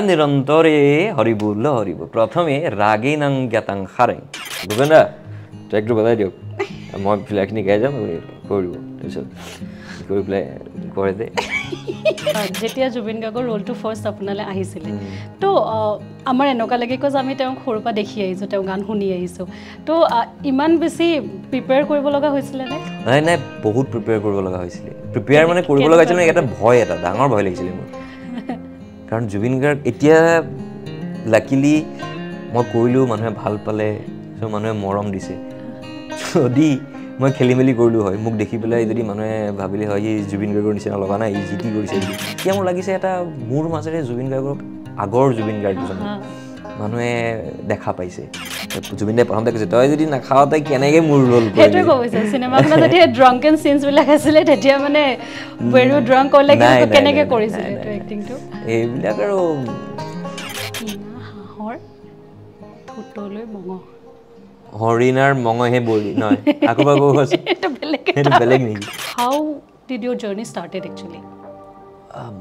নিৰন্তৰে হৰিবোল হৰিব প্ৰথমে ৰাগেই নাং জ্ঞাতাং হাৰেং ভূপেন দা ট্ৰেকটো বজাই দিয়ক মই ফিলাখিনি গাই যাম কৰিব তাৰপিছত কৰি পেলাই কৰে যে যেতিয়া জুবিন গাৰ্গৰ ৰোলটো ফাৰ্ষ্ট আপোনালৈ আহিছিলে তো আমাৰ এনেকুৱা লাগে যে আমি তেওঁক সৰুৰ পৰা দেখি আহিছোঁ তেওঁ গান শুনি আহিছোঁ তো ইমান বেছি প্ৰিপেয়াৰ কৰিব লগা হৈছিলে নে নাই নাই বহুত প্ৰিপেয়াৰ কৰিব লগা হৈছিলে প্ৰিপেয়াৰ মানে কৰিব লগা হৈছিলে এটা ভয় এটা ডাঙৰ ভয় লাগিছিলে মোৰ কাৰণ জুবিন গাৰ্গ এতিয়া লাকিলি মই কৰিলোঁ মানুহে ভাল পালে চ' মানুহে মৰম দিছে যদি মই খেলি মেলি কৰিলোঁ হয় মোক দেখি পেলাই যদি মানুহে ভাবিলে হয় সি জুবিন গাৰ্গৰ নিচিনা লগা নাই ই যি টি কৰিছে এতিয়া মোৰ লাগিছে এটা মোৰ মাজেৰে জুবিন গাৰ্গৰ আগৰ জুবিন গাৰ্গজন মানুহে দেখা পাইছে জুবিন দাই প্ৰথমতে কৈছে তই যদি নাখাৱ তই কেনেকৈ মোৰ ৰোল সেইটোৱে কৈছে চিনেমাখনত যেতিয়া ড্ৰাংকেন চিনছবিলাক আছিলে তেতিয়া মানে ভেৰি ড্ৰাংক কৰিলে কেনেকৈ কৰিছিলে এইটো এক্টিংটো এইবিলাক আৰু হাঁহৰ ঠোঁটলৈ মঙহ হৰিণাৰ মঙহে বলি নহয় আকৌ এইটো বেলেগ নেকি how did your journey started actually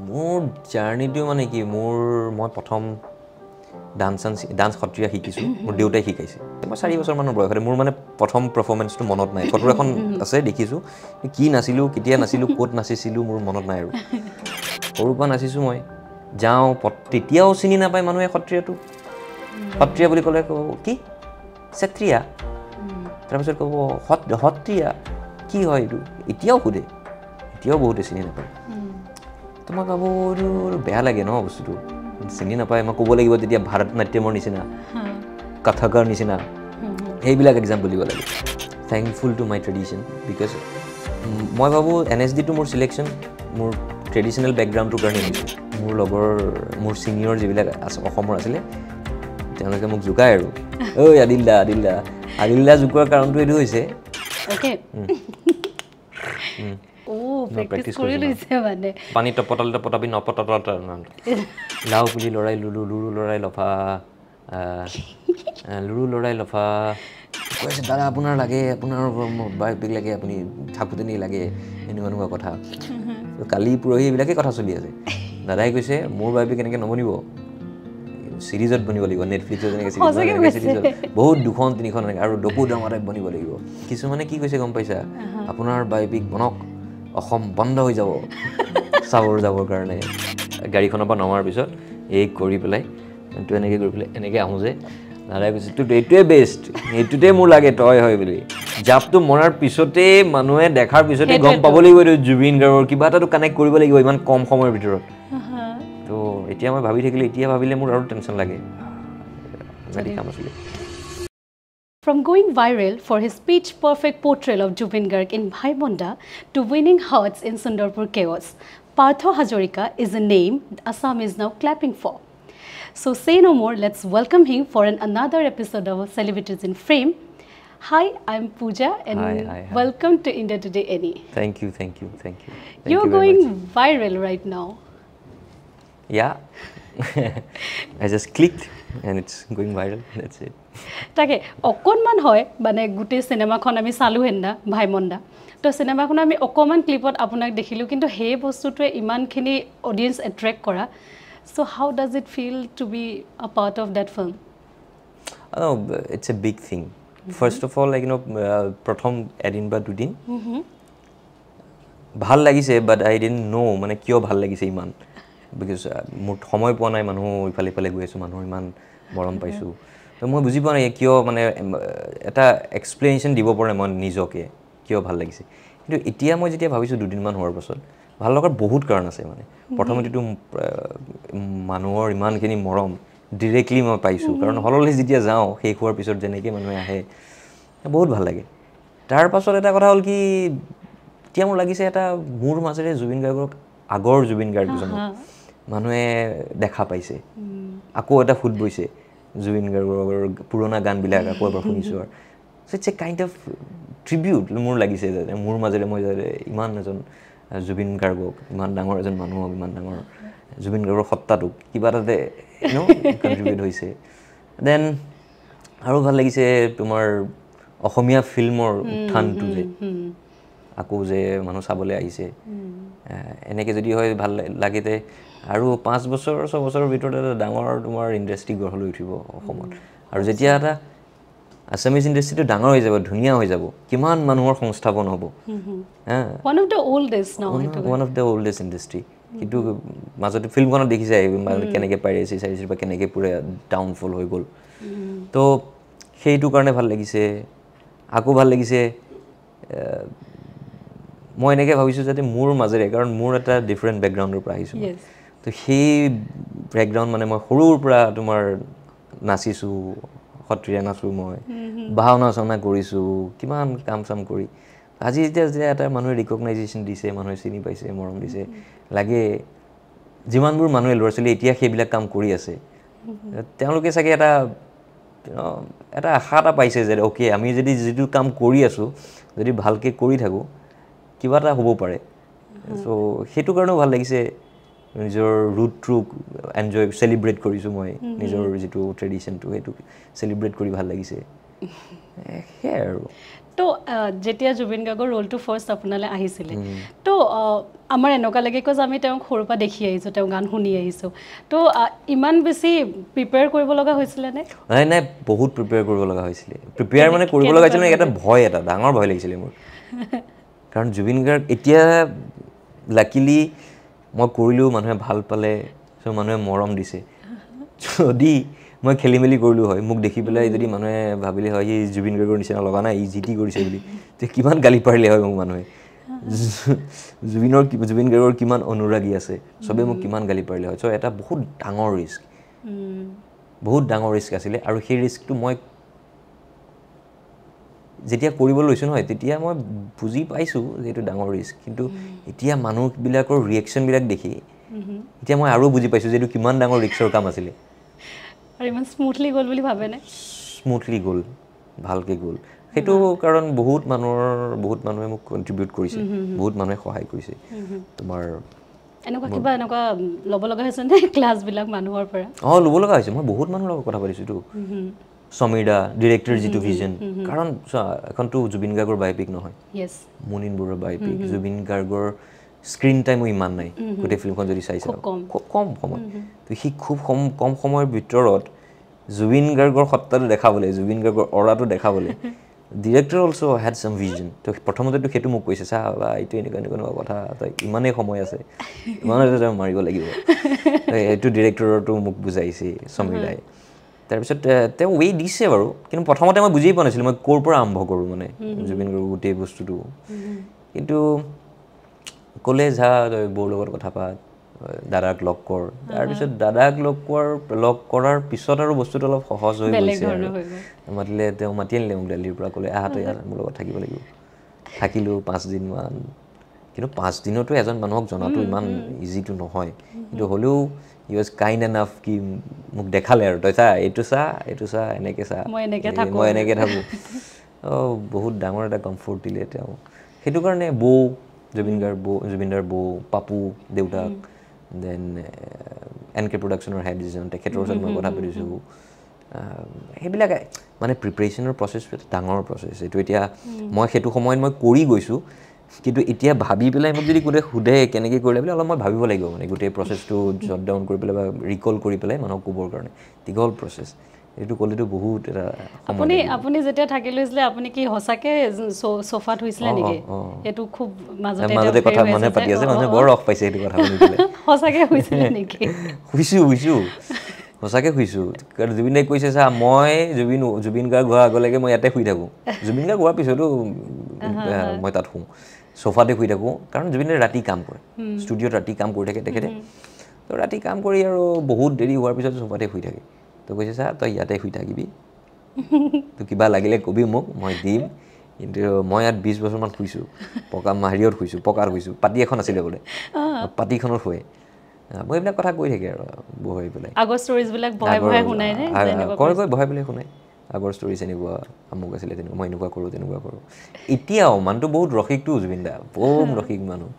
মোৰ জাৰ্নিটো মানে কি মই প্ৰথম ডান্স সত্ৰীয়া শিকিছোঁ মোৰ দেউতাই শিকাইছে মই 4 বছৰমানৰ বয়সতে মোৰ মানে প্ৰথম পাৰফৰ্মেঞ্চটো মনত নাই ফটো এখন আছে দেখিছোঁ কি নাছিলোঁ কেতিয়া নাছিলোঁ ক'ত নাচিছিলোঁ মোৰ মনত নাই আৰু সৰুৰ পৰা নাচিছোঁ মই যাওঁ তেতিয়াও চিনি নাপায় মানুহে সত্ৰীয়া বুলি ক'লে ক'ব কি সত্ৰীয়া তাৰপিছত ক'ব সত্ৰীয়া কি হয় এইটো এতিয়াও সোধে এতিয়াও বহুতে চিনি নাপায় তো মই ভাবোঁ এইটো বেয়া লাগে ন বস্তুটো চিনি নাপায় মই ক'ব লাগিব তেতিয়া ভাৰত নাট্যমৰ নিচিনা কথকৰ নিচিনা সেইবিলাক এক্সাম্পল দিব লাগে thankful to my tradition because মই ভাবোঁ NSDটো মোৰ চিলেকশ্যন মোৰ ট্ৰেডিশ্যনেল বেকগ্ৰাউণ্ডটোৰ কাৰণে দিছোঁ মোৰ ছিনিয়ৰ যিবিলাক অসমৰ আছিলে তেওঁলোকে মোক জোকায় আৰু ঐ আদিলদা জোকোৱাৰ কাৰণটো এইটো হৈছে পানী টপটাবি নপটাবি লাও পুলি লৰাই লুৰু লৰাই লফা কৈছে দাদা আপোনাৰ লাগে আপোনাৰ বাইক লাগে আপুনি থাকোঁতে নি লাগে এনেকুৱা কথা কালি পৰহি এইবিলাকেই কথা চলি আছে দাদাই কৈছে মোৰ বাইক কেনেকৈ নবনিব চিৰিজত বনিব লাগিব নেটফ্লিক্সত যেনেকৈ চিৰিজত বহুত 2-3খন এনেকৈ আৰু ডকু ড্ৰামা টাইপ বনিব লাগিব কিছুমানে কি কৈছে গম পাইছা আপোনাৰ বায়'পিক বনক অসম বন্ধ হৈ যাব যাবৰ কাৰণে গাড়ীখনৰ পৰা নমাৰ পিছত এই কৰি পেলাই তো এনেকৈ কৰি পেলাই এনেকৈ আহোঁ যে দাদাই কৈছে তোৰ এইটোৱে বেষ্ট এইটোতে মোৰ লাগে তই হয় বুলি জাপটো মৰাৰ পিছতে মানুহে দেখাৰ পিছতে গম পাব লাগিব এইটো জুবিন গাৰ্গৰ কিবা এটাতো কানেক্ট কৰিব লাগিব ইমান কম সময়ৰ ভিতৰত তো এতিয়া মই ভাবি থাকিলে এতিয়া ভাবিলে মোৰ আৰু টেনশ্যন লাগে From going viral for his pitch-perfect portrayal of Jubin Garg in Bhaimonda to winning hearts in Sundarpur Chaos, Partho Hazarika is a name Assam is now clapping for. So say no more, let's welcome him for another episode of Celebrities in Frame. Hi, I'm Pooja and hi. Welcome to India Today Any. Thank you. You're going viral right now. Yeah, I just clicked and it's going viral, that's it. তাকে অকণমান হয় মানে গোটেই চিনেমাখন আমি চালোঁ হেন্দা ভাইমন্দা তো চিনেমাখন আমি অকণমান ক্লিপত আপোনাক দেখিলোঁ কিন্তু সেই বস্তুটোৱে ইমানখিনি অডিয়েঞ্চ এট্ৰেক্ট কৰা so' how does it feel to be a part of that film it's a big thing first of all প্ৰথম এদিন বা দুদিন ভাল লাগিছে বাট আই ডিডন্ট নো মানে কিয় ভাল লাগিছে ইমান বিকজ মোৰ সময় পোৱা নাই মানুহ ইফালে গৈ আছোঁ মানুহৰ ইমান মৰম পাইছোঁ তো মই বুজি পোৱা নাই কিয় মানে এটা এক্সপ্লেনেশ্যন দিব পৰা নাই মই নিজকে কিয় ভাল লাগিছে কিন্তু এতিয়া মই যেতিয়া ভাবিছোঁ দুদিনমান হোৱাৰ পাছত ভাল লগাৰ বহুত কাৰণ আছে মানে প্ৰথমতেতো মানুহৰ ইমানখিনি মৰম ডিৰেক্টলি মই পাইছোঁ কাৰণ হললৈ যেতিয়া যাওঁ শেষ হোৱাৰ পিছত যেনেকৈ মানুহে আহে বহুত ভাল লাগে তাৰ পাছত এটা কথা হ'ল কি এতিয়া মোৰ লাগিছে এটা মোৰ মাজেৰে জুবিন গাৰ্গৰ আগৰ জুবিন গাৰ্গজনক মানুহে দেখা পাইছে আকৌ এটা ফুট বৈছে জুবিন গাৰ্গৰ পুৰণা গানবিলাক আকৌ এবাৰ শুনিছোঁ আৰু so' it's a kind of tribute মোৰ লাগিছে যাতে মোৰ মাজেৰে মই যাতে ইমান এজন জুবিন গাৰ্গক ইমান ডাঙৰ এজন মানুহক ইমান ডাঙৰ জুবিন গাৰ্গৰ সত্তাটোক কিবা এটাতে কণ্ট্ৰিবিউট হৈছে দেন আৰু ভাল লাগিছে তোমাৰ অসমীয়া ফিল্মৰ উত্থানটো যে আকৌ যে মানুহ চাবলৈ আহিছে এনেকৈ যদি হয় ভাল লাগিতে আৰু 5 বছৰ 6 বছৰৰ ভিতৰত এটা ডাঙৰ তোমাৰ ইণ্ডাষ্ট্ৰি গঢ় লৈ উঠিব অসমত আৰু যেতিয়া এটা আছামিজ ইণ্ডাষ্ট্ৰিটো ডাঙৰ হৈ যাব ধুনীয়া হৈ যাব কিমান মানুহৰ সংস্থাপন হ'ব ওৱান অফ দ্য ওল্ডেষ্ট নাও ওৱান অফ দ্য ওল্ডেষ্ট ইণ্ডাষ্ট্ৰি কিন্তু মাজতে ফিল্মখনত দেখিছে কেনেকৈ পাইৰেচি চাইৰেচিৰ পৰা কেনেকৈ পুৰা ডাউনফল হৈ গ'ল তো সেইটো কাৰণে ভাল লাগিছে আকৌ ভাল লাগিছে মই এনেকৈ ভাবিছোঁ যাতে মোৰ মাজেৰে কাৰণ মোৰ এটা ডিফাৰেণ্ট বেকগ্ৰাউণ্ডৰ পৰা আহিছোঁ তো সেই বেকগ্ৰাউণ্ড মানে মই সৰুৰ পৰা তোমাৰ নাচিছোঁ সত্ৰীয়া নাচোঁ মই ভাওনা চাওনা কৰিছোঁ কিমান কাম চাম কৰি আজি যেতিয়া এটা মানুহে ৰিকগনাইজেশ্যন দিছে মানুহে চিনি পাইছে মৰম দিছে লাগে যিমানবোৰ মানুহে ল'ৰা ছোৱালী এতিয়া সেইবিলাক কাম কৰি আছে তেওঁলোকে চাগে এটা আশা এটা পাইছে যে অ'কে আমি যদি যিটো কাম কৰি আছোঁ যদি ভালকৈ কৰি থাকোঁ কিবা এটা হ'ব পাৰে চ' সেইটো কাৰণেও ভাল লাগিছে নিজৰ ৰুটটো এনজয় চেলিব্ৰেট কৰিছোঁ মই নিজৰ যিটো ট্ৰেডিশ্যনটো সেইটো চেলিব্ৰেট কৰি ভাল লাগিছে সেয়াই আৰু তো যেতিয়া জুবিন গাৰ্গৰ ৰোলটো ফাৰ্ষ্ট আপোনালৈ আহিছিলে তো আমাৰ এনেকুৱা লাগে বিকজ আমি তেওঁক সৰুৰ পৰা দেখি আহিছোঁ তেওঁ গান শুনি আহিছোঁ তো ইমান বেছি প্ৰিপেয়াৰ কৰিব লগা হৈছিলেনে নাই বহুত প্ৰিপেয়াৰ কৰিব লগা হৈছিলে প্ৰিপেয়াৰ মানে কৰিব লগা হৈছিলে এটা ভয় এটা ডাঙৰ ভয় লাগিছিলে মোৰ কাৰণ জুবিন গাৰ্গ এতিয়া লাকিলি মই কৰিলেও মানুহে ভাল পালে চ' মানুহে মৰম দিছে যদি মই খেলি মেলি কৰিলোঁ হয় মোক দেখি পেলাই যদি মানুহে ভাবিলে হয় এই জুবিন গাৰ্গৰ নিচিনা লগা নাই ই জিটি কৰিছে বুলি তে কিমান গালি পাৰিলে হয় মোক মানুহে জুবিন গাৰ্গৰ কিমান অনুৰাগী আছে চবেই মোক কিমান গালি পাৰিলে হয় চ' এটা বহুত ডাঙৰ ৰিস্ক আছিলে আৰু সেই ৰিস্কটো মই যেতিয়া কৰিবলৈ লৈছোঁ নহয় তেতিয়া মই বুজি পাইছোঁ যে এইটো ডাঙৰ ৰিস্ক কিন্তু এতিয়া মানুহবিলাকৰ ৰিয়েকশ্যনবিলাক দেখি এতিয়া মই আৰু বুজি পাইছোঁ যে এইটো কিমান ডাঙৰ ৰিস্কৰ কাম আছিলে আৰু ইমান স্মুথলি গ'ল বুলি ভাবেনে স্মুথলি গ'ল ভালকৈ গ'ল সেইটো কাৰণ বহুত মানুহে মোক কণ্ট্ৰিবিউট কৰিছে বহুত মানুহে সহায় কৰিছে তোমাৰ এনেকুৱা ল'ব লগা হৈছে নে ক্লাছবিলাক মানুহৰ পৰা ল'ব লগা হৈছে মই বহুত মানুহৰ লগত কথা পাতিছোঁতো সমীৰ দা ডিৰেক্টৰ যিটো ভিজন কাৰণ এখনতো জুবিন গাৰ্গৰ বায়'পিক নহয় মুনীন বৰুৱাৰ বায়'পিক জুবিন গাৰ্গৰ স্ক্ৰীণ টাইমো ইমান নাই গোটেই ফিল্মখন যদি চাইছে খুব কম সময় তো সি খুব কম সময়ৰ ভিতৰত জুবিন গাৰ্গৰ সত্তাটো দেখাবলৈ জুবিন গাৰ্গৰ অৰাটো দেখাবলৈ director also' had some vision তো প্ৰথমতেতো সেইটো মোক কৈছে চা এইটো এনেকুৱা কথা তই ইমানেই সময় আছে ইমানতে তই মাৰিব লাগিব এইটো ডিৰেক্টৰটো মোক বুজাইছে সমীৰ দাই তাৰপিছত তেওঁ ৱে দিছে বাৰু কিন্তু প্ৰথমতে মই বুজিয়ে পোৱা নাছিলোঁ মই ক'ৰ পৰা আৰম্ভ কৰোঁ মানে জুবিন গাৰ্গৰ গোটেই বস্তুটো কিন্তু ক'লে যা তই বৌৰ লগত কথা পাত দাদাক লগ কৰ তাৰপিছত দাদাক লগ কৰাৰ পিছত আৰু বস্তুটো অলপ সহজ হৈ গৈছে আৰু মাতিলে তেওঁ মাতি আনিলে মোক দিল্লীৰ পৰা ক'লে তই ইয়াত মোৰ লগত থাকিব লাগিব থাকিলোঁ 5 দিনমান কিন্তু 5 দিনতো এজন মানুহক জনাটো ইমান ইজিটো নহয় কিন্তু হ'লেও হি ৱাজ কাইণ্ড এনাফ কি মোক দেখালে আৰু তই এইটো চা এনেকৈ চা মই এনেকৈ থাকোঁ বহুত ডাঙৰ এটা কমফৰ্ট দিলে তেওঁ সেইটো কাৰণে জুবিনদাৰ বৌ পাপু দেউতাক দেন NK প্ৰডাকশ্যনৰ হেড যিজন তেখেতৰ ওচৰত মই কথা পাতিছোঁ সেইবিলাক মানে প্ৰিপেৰেশ্যনৰ প্ৰচেছ ডাঙৰ প্ৰচেছ এইটো এতিয়া মই সেইটো সময়ত মই কৰি গৈছোঁ কিন্তু এতিয়া ভাবি পেলাই মোক যদি কোনোবাই সোধে কেনেকৈ কৰিলে বুলি অলপ মই ভাবিব লাগিব মানে গোটেই প্ৰচেছটো জট ডাউন কৰি পেলাই বা ৰিকল কৰি পেলাই মানুহক ক'বৰ কাৰণে দীঘল প্ৰচেছ এইটো ক'লেতো বহুত এটা আপুনি যেতিয়া থাকি লৈছিলে আপুনি কি সঁচাকৈ চোফাত হৈছিলে নেকি সেইটো খুব মাজতে কথা মানুহে পাতি আছে মানুহে বৰ ৰস পাইছে সেইটো কথা শুনি পেলাই সঁচাকৈ হৈছিলে নেকি শুইছোঁ সঁচাকৈ শুইছোঁ কাৰণ জুবিনে কৈছে চা মই জুবিন গাৰ্গ হোৱাৰ আগলৈকে মই ইয়াতে শুই থাকোঁ জুবিন গাৰ্গ হোৱাৰ পিছতো মই তাত শুওঁ চোফাতে শুই থাকোঁ কাৰণ জুবিনে ৰাতি কাম কৰে ষ্টুডিঅ'ত ৰাতি কাম কৰি থাকে তেখেতে তো ৰাতি কাম কৰি আৰু বহুত দেৰি হোৱাৰ পিছত চোফাতে শুই থাকে তো কৈছে চা তই ইয়াতে শুই থাকিবি তো কিবা লাগিলে কবি মোক মই দিম কিন্তু মই ইয়াত 20 বছৰমান শুইছোঁ হেৰিয়ত শুইছোঁ পকাৰ শুইছোঁ পাতি এখন আছিলে বোলে পাতিখনত শুৱে মই এইবিলাক কথা কৈ থাকে আৰু বহাই পেলাই আগৰ ষ্টৰিজবিলাক বহাই শুনাই নে কৈ বহাই পেলাই শুনাই আগৰ ষ্টৰিজ এনেকুৱা আমুক আছিলে তেনেকুৱা মই এনেকুৱা কৰোঁ এতিয়াও মানুহটো বহুত ৰসিকটো জুবিন দা বহুত ৰসিক মানুহ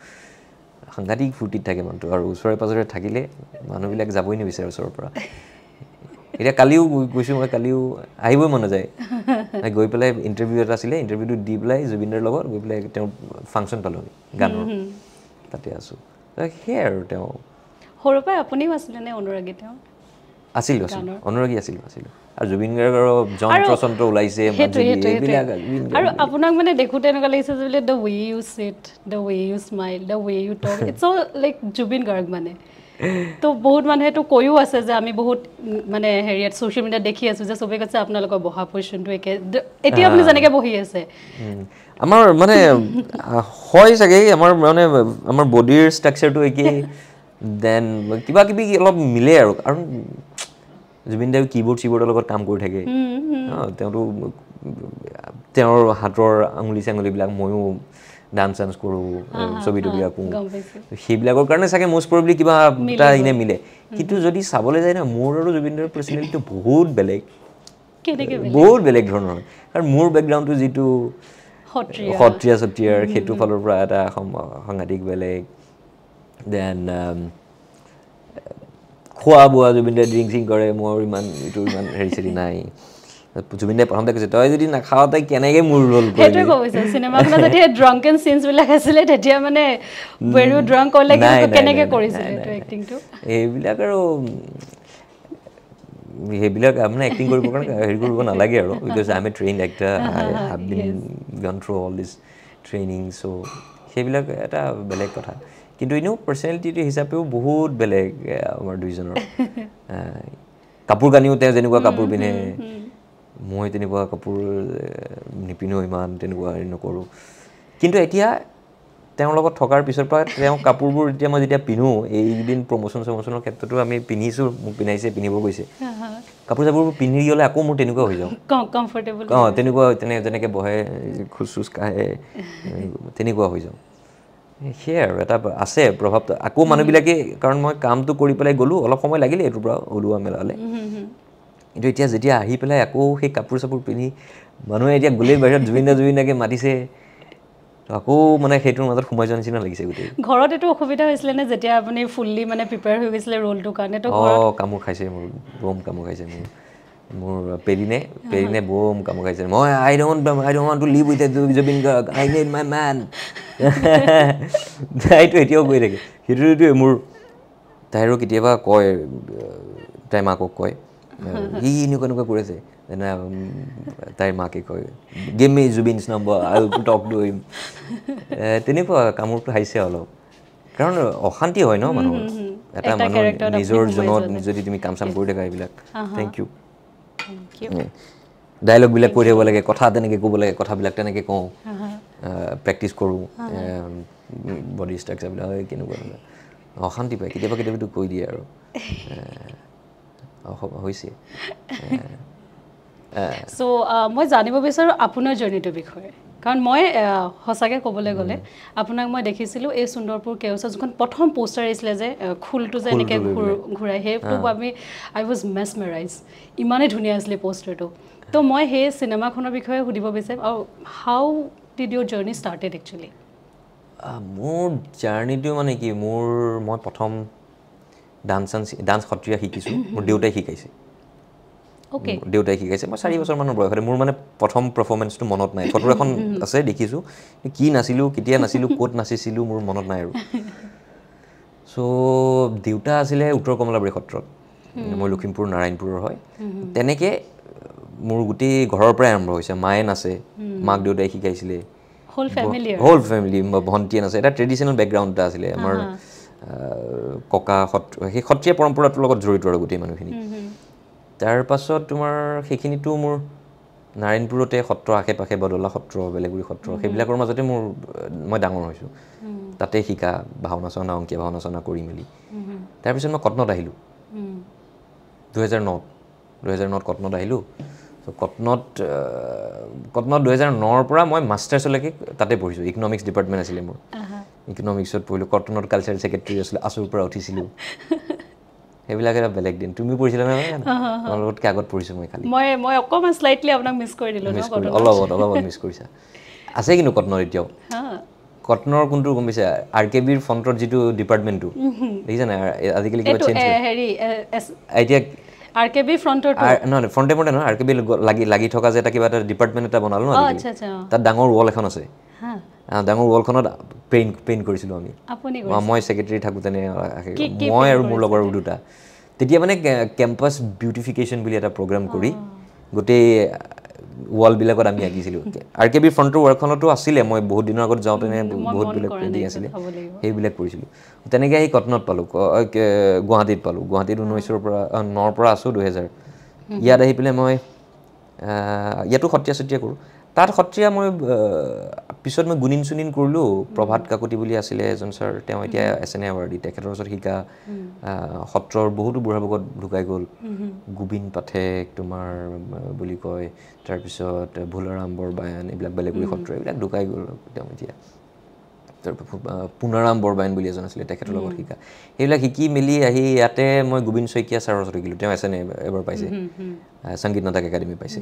সাংঘাতিক ফূৰ্তিত থাকে মানুহটো আৰু ওচৰে পাজৰে থাকিলে মানুহবিলাক যাবই নিবিচাৰে ওচৰৰ পৰা এতিয়া কালিও গৈছোঁ মই কালিও আহিবই মন নাযায় গৈ পেলাই ইণ্টাৰভিউ এটা আছিলে ইণ্টাৰভিউটো দি পেলাই জুবিনদাৰ লগত গৈ পেলাই তেওঁ ফাংচন পালোঁ গানৰ তাতে আছোঁ সেয়াই আৰু তেওঁ সৰুৰ পৰাই আপুনিও আছিলে নে অনুৰাগী তেওঁ আছিলোঁ অনুৰাগী আছিলোঁ আৰু জুবিন গাৰ্গৰ যন্ত্ৰ চন্ত্ৰ ওলাইছে আৰু আপোনাক মানে দেখোঁতে এনেকুৱা লাগিছে যে বোলে the way you sit the way you smile the way you talk it's all like Zubeen Garg মানে তো বহুত মানুহেতো কৈও আছে যে আমি বহুত মানে হেৰিয়াত ছ'চিয়েল মিডিয়াত দেখি আছোঁ যে চবেই কৈছে আপোনালোকৰ বহা পজিশ্যনটো একে এতিয়া আপুনি যেনেকৈ বহি আছে আমাৰ মানে হয় চাগে আমাৰ মানে আমাৰ বডিৰ ষ্ট্ৰাকচাৰটো একেই দেন কিবা কিবি অলপ মিলে আৰু কাৰণ জুবিন দাই কীবৰ্ড চিবৰ্ডৰ লগত কাম কৰি থাকে তেওঁতো তেওঁৰ হাতৰ আঙুলি চাঙুলিবিলাক ময়ো ডান্স চান্স কৰোঁ ছবি তবি আঁকো সেইবিলাকৰ কাৰণে চাগে মষ্ট প্ৰবেবলি কিবা এটা এনে মিলে কিন্তু যদি চাবলৈ যায় ন মোৰ আৰু জুবিন দাৰ পাৰ্চনেলিটিটো বহুত বেলেগ ধৰণৰ কাৰণ মোৰ বেকগ্ৰাউণ্ডটো যিটো সত্ৰীয়া চত্ৰীয়াৰ সেইটো ফালৰ পৰা এটা সাংঘাতিক বেলেগ দেন খোৱা বোৱা জুবিন দাই ড্ৰিংক চিং কৰে মোৰ ইমান এইটো ইমান হেৰি চেৰি নাই জুবিন দাই প্ৰথমতে কৈছে তই যদি নাখাৱ তই কেনেকৈ মোৰ ৰোল কৰিবি কৈছে চিনেমাখনত যেতিয়া ড্ৰাংকেন চিনছবিলাক আছিলে তেতিয়া মানে ভেৰি ড্ৰাংক হ'লে কেনেকৈ কৰিছিলে এইটো এক্টিংটো এইবিলাক আৰু সেইবিলাক মানে এক্টিং কৰিবৰ কাৰণে হেৰি কৰিব নালাগে আৰু because I M A trained actor I have been গন থ্ৰু অল দিছ ট্ৰেইনিং চ' সেইবিলাক এটা বেলেগ কথা কিন্তু এনেও পাৰ্চনেলিটি হিচাপেও বহুত বেলেগ আমাৰ দুইজনৰ কাপোৰ কানিও তেওঁ যেনেকুৱা কাপোৰ পিন্ধে মই তেনেকুৱা কাপোৰ নিপিন্ধো ইমান তেনেকুৱা হেৰি নকৰোঁ কিন্তু এতিয়া তেওঁৰ লগত থকাৰ পিছৰ পৰা তেওঁ কাপোৰবোৰ এতিয়া মই যেতিয়া পিন্ধো এইকেইদিন প্ৰমোশ্যন চমোশ্যনৰ ক্ষেত্ৰতো আমি পিন্ধিছোঁ মোক পিন্ধাইছে পিন্ধিব গৈছে কাপোৰ চাপোৰবোৰ পিন্ধি গ'লে আকৌ মোৰ তেনেকুৱা হৈ যাওঁ কমফৰ্টেবল তেনেকুৱা যেনেকৈ বহে খোজ চোজ কাঢ়ে তেনেকুৱা হৈ যাওঁ সেয়াই আৰু এটা আছে প্ৰভাৱটো আকৌ মানুহবিলাকে কাৰণ মই কামটো কৰি পেলাই গ'লোঁ অলপ সময় লাগিলে এইটোৰ পৰা ওলোৱা মেলালে কিন্তু এতিয়া যেতিয়া আহি পেলাই আকৌ সেই কাপোৰ চাপোৰ পিন্ধি মানুহে এতিয়া গ'লেই বাহিৰত জুবিনদাকে মাতিছে আকৌ মানে সেইটোৰ মাজত সোমাই যোৱাৰ নিচিনা লাগিছে গোটেই ঘৰত এইটো অসুবিধা হৈছিলে নে যেতিয়া আপুনি ফুল্লি মানে প্ৰিপেয়াৰ হৈ গৈছিলে ৰোলটোৰ কাৰণে কামোৰ খাইছে মোৰ বম কামোৰ খাইছে মোৰ পেৰিনে বম কামোৰ খাইছে মই I don't want to live with Zubeen Garg I need my man তাইতো এতিয়াও কৈ থাকে সেইটোৱে মোৰ তাইৰো কেতিয়াবা কয় তাই মাকক কয় সি এনেকুৱা কৰিছে তাইৰ মাকে কয় give me Zubeen's number I will talk to him তেনেকুৱা কামোৰটো খাইছে অলপ কাৰণ অশান্তি হয় ন মানুহৰ এটা মানুহ নিজৰ জনত যদি তুমি কাম চাম কৰি থাকা এইবিলাক থেংক ইউ ডাইলগবিলাক কৈ থাকিব লাগে কথা তেনেকৈ ক'ব লাগে কথাবিলাক তেনেকৈ কওঁ প্ৰেক্টিচ কৰোঁ বডি ষ্ট্ৰাকচাৰবিলাক কেনেকুৱা অশান্তি পায় কেতিয়াবাতো কৈ দিয়ে আৰু হৈছে চ' মই জানিব বিচাৰোঁ আপোনাৰ জাৰ্ণিটোৰ বিষয়ে কাৰণ মই সঁচাকৈ ক'বলৈ গ'লে আপোনাক মই দেখিছিলোঁ এই সুন্দৰপুৰ কেওছৰ যিখন প্ৰথম পোষ্টাৰ আহিছিলে যে খোলটো যে এনেকৈ ঘূৰাই সেইটো আই ৱাজ মেছমেৰাইজ ইমানেই ধুনীয়া আছিলে পোষ্টাৰটো তো মই সেই চিনেমাখনৰ বিষয়ে সুধিব বিচাৰিম আৰু how did your journey started actually মোৰ জাৰ্ণিটো মানে কি মই প্ৰথম ডান্স সত্ৰীয়া শিকিছোঁ মোৰ দেউতাই শিকাইছে মই 4 বছৰমানৰ বয়সতে মোৰ মানে প্ৰথম পাৰফৰ্মেঞ্চটো মনত নাই ফটো এখন আছে দেখিছোঁ কি নাছিলোঁ কেতিয়া নাছিলোঁ ক'ত নাচিছিলোঁ মোৰ মনত নাই আৰু চ' দেউতা আছিলে উত্তৰ কমলাবাৰী সত্ৰত মই লখিমপুৰ নাৰায়ণপুৰৰ হয় তেনেকৈ মোৰ গোটেই ঘৰৰ পৰাই আৰম্ভ হৈছে মায়ে নাচে মাক দেউতাই শিকাইছিলে হোল ফেমিলি ভণ্টিয়ে নাচে এটা ট্ৰেডিশ্যনেল বেকগ্ৰাউণ্ড এটা আছিলে আমাৰ ককা সেই সত্ৰীয়া পৰম্পৰাটোৰ লগত জড়িত আৰু গোটেই মানুহখিনি তাৰপাছত তোমাৰ সেইখিনিতো মোৰ নাৰায়ণপুৰতে সত্ৰ আশে পাশে বদলা সত্ৰ বেলেগুৰি সত্ৰ সেইবিলাকৰ মাজতে মই ডাঙৰ হৈছোঁ তাতে শিকা ভাওনা চাওনা অংকীয়া ভাওনা চাওনা কৰি মেলি তাৰপিছত মই কটনত আহিলোঁ 2009 কটনত আহিলোঁ কটনত 2009ৰ পৰা মই মাষ্টাৰ্ছলৈকে তাতে পঢ়িছোঁ ইকনমিক্স ডিপাৰ্টমেণ্ট আছিলে মোৰ ইকনমিক্সত পঢ়িলোঁ কটনত কালচাৰেল ছেক্ৰেটাৰী আছিলোঁ আছুৰ পৰা উঠিছিলোঁ সেইবিলাক এটা বেলেগ দিন তুমি পঢ়িছিলা নহয় তোমাৰ লগতকৈ আগত পঢ়িছোঁ মই খালি মই অকণমান শ্লাইটলি আপোনাক মিছ কৰি দিলোঁ অলপ মিছ কৰিছা আছে কিন্তু কটনত এতিয়াও কটনৰ কোনটো গম পাইছা RKBৰ ফ্ৰণ্টত যিটো ডিপাৰ্টমেণ্টটো দেখিছা নাই আজিকালি কিবা চেঞ্জ এতিয়া আৰকেবি ফ্ৰণ্টৰ নহয় ফ্ৰণ্টে মতে নহয় আৰকেবি লাগি থকা যে এটা কিবা এটা ডিপাৰ্টমেণ্ট এটা বনালো ন আচ্ছা আচ্ছা তাত ডাঙৰ ৱাল এখন আছে হা ডাঙৰ ৱালখনত পেইণ্ট কৰিছিলোঁ আমি আপুনি মই ছেক্ৰেটাৰী থাকোঁতে মই আৰু মোৰ লগৰ দুটা তেতিয়া মানে কেম্পাছ বিউটিফিকেশ্যন বুলি এটা প্ৰগ্ৰাম কৰি গোটেই ৱালবিলাকত আমি আঁকিছিলোঁ আৰকেবি ফ্ৰণ্টৰ ৱালখনতো আছিলে মই বহুত দিনৰ আগত যাওঁতে বহুতবিলাক পেইণ্টিং আছিলে সেইবিলাক কৰিছিলোঁ তেনেকৈ আহি কটনত পালোঁ গুৱাহাটীত পালোঁ গুৱাহাটীত 19ৰ পৰা আছোঁ 2000 ইয়াত আহি পেলাই মই ইয়াতো সত্ৰীয়া চত্ৰীয়া কৰোঁ তাত সত্ৰীয়া মই পিছত মই গুণিন চুনিন কৰিলোঁ প্ৰভাত কাকতি বুলি আছিলে এজন ছাৰ তেওঁ এতিয়া SNA এৱাৰ্ডি তেখেতৰ ওচৰত শিকা সত্ৰৰ বহুতো বুঢ়া বকত ঢুকাই গ'ল গোবিন পাঠেক তোমাৰ বুলি কয় তাৰপিছত ভোলাৰাম বৰবায়ন এইবিলাক বেলেগুৰি সত্ৰ এইবিলাক ঢুকাই গ'ল তেওঁ এতিয়া পুনাৰাম বৰবায়ন বুলি এজন আছিলে তেখেতৰ লগত শিকা সেইবিলাক শিকি মেলি আহি ইয়াতে মই গোবিন শইকীয়া ছাৰৰ ওচৰত শিকিলোঁ তেওঁ SNA এবাৰ পাইছে সংগীত নাটক একাডেমি পাইছে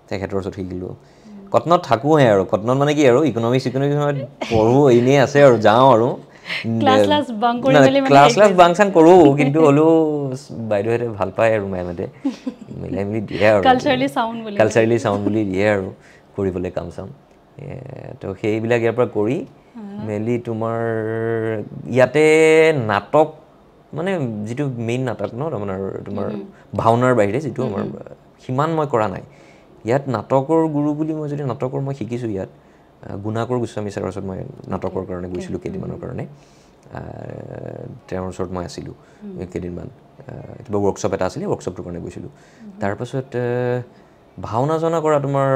তেখেতৰ ওচৰত শিকিলোঁ কটনত থাকোঁহে আৰু কটনত মানে কি আৰু ইকনমিক্স পঢ়োঁ এনেই আছে আৰু যাওঁ আৰু ক্লাছ বাং চাং কৰোঁ কিন্তু হ'লেও বাইদেউহঁতে ভাল পায় আৰু মেমহঁতে মিলাই মেলি দিয়ে আৰু কালচাৰেলি চাউণ্ড বুলি দিয়ে আৰু কৰিবলৈ কাম চাম তো সেইবিলাক ইয়াৰ পৰা কৰি মেলি তোমাৰ ইয়াতে নাটক মানে যিটো মেইন নাটক ন তাৰমানে তোমাৰ ভাওনাৰ বাহিৰে যিটো আমাৰ সিমান মই কৰা নাই ইয়াত নাটকৰ গুৰু বুলি মই যদি নাটকৰ মই শিকিছোঁ ইয়াত গুণাকৰ গোস্বামী ছাৰৰ ওচৰত মই নাটকৰ কাৰণে গৈছিলোঁ কেইদিনমানৰ কাৰণে তেওঁৰ ওচৰত মই আছিলোঁ কেইদিনমান কিবা ৱৰ্কশ্বপ এটা আছিলে ৱৰ্কশ্বপটোৰ কাৰণে গৈছিলোঁ তাৰপাছত ভাওনা জনা কৰা তোমাৰ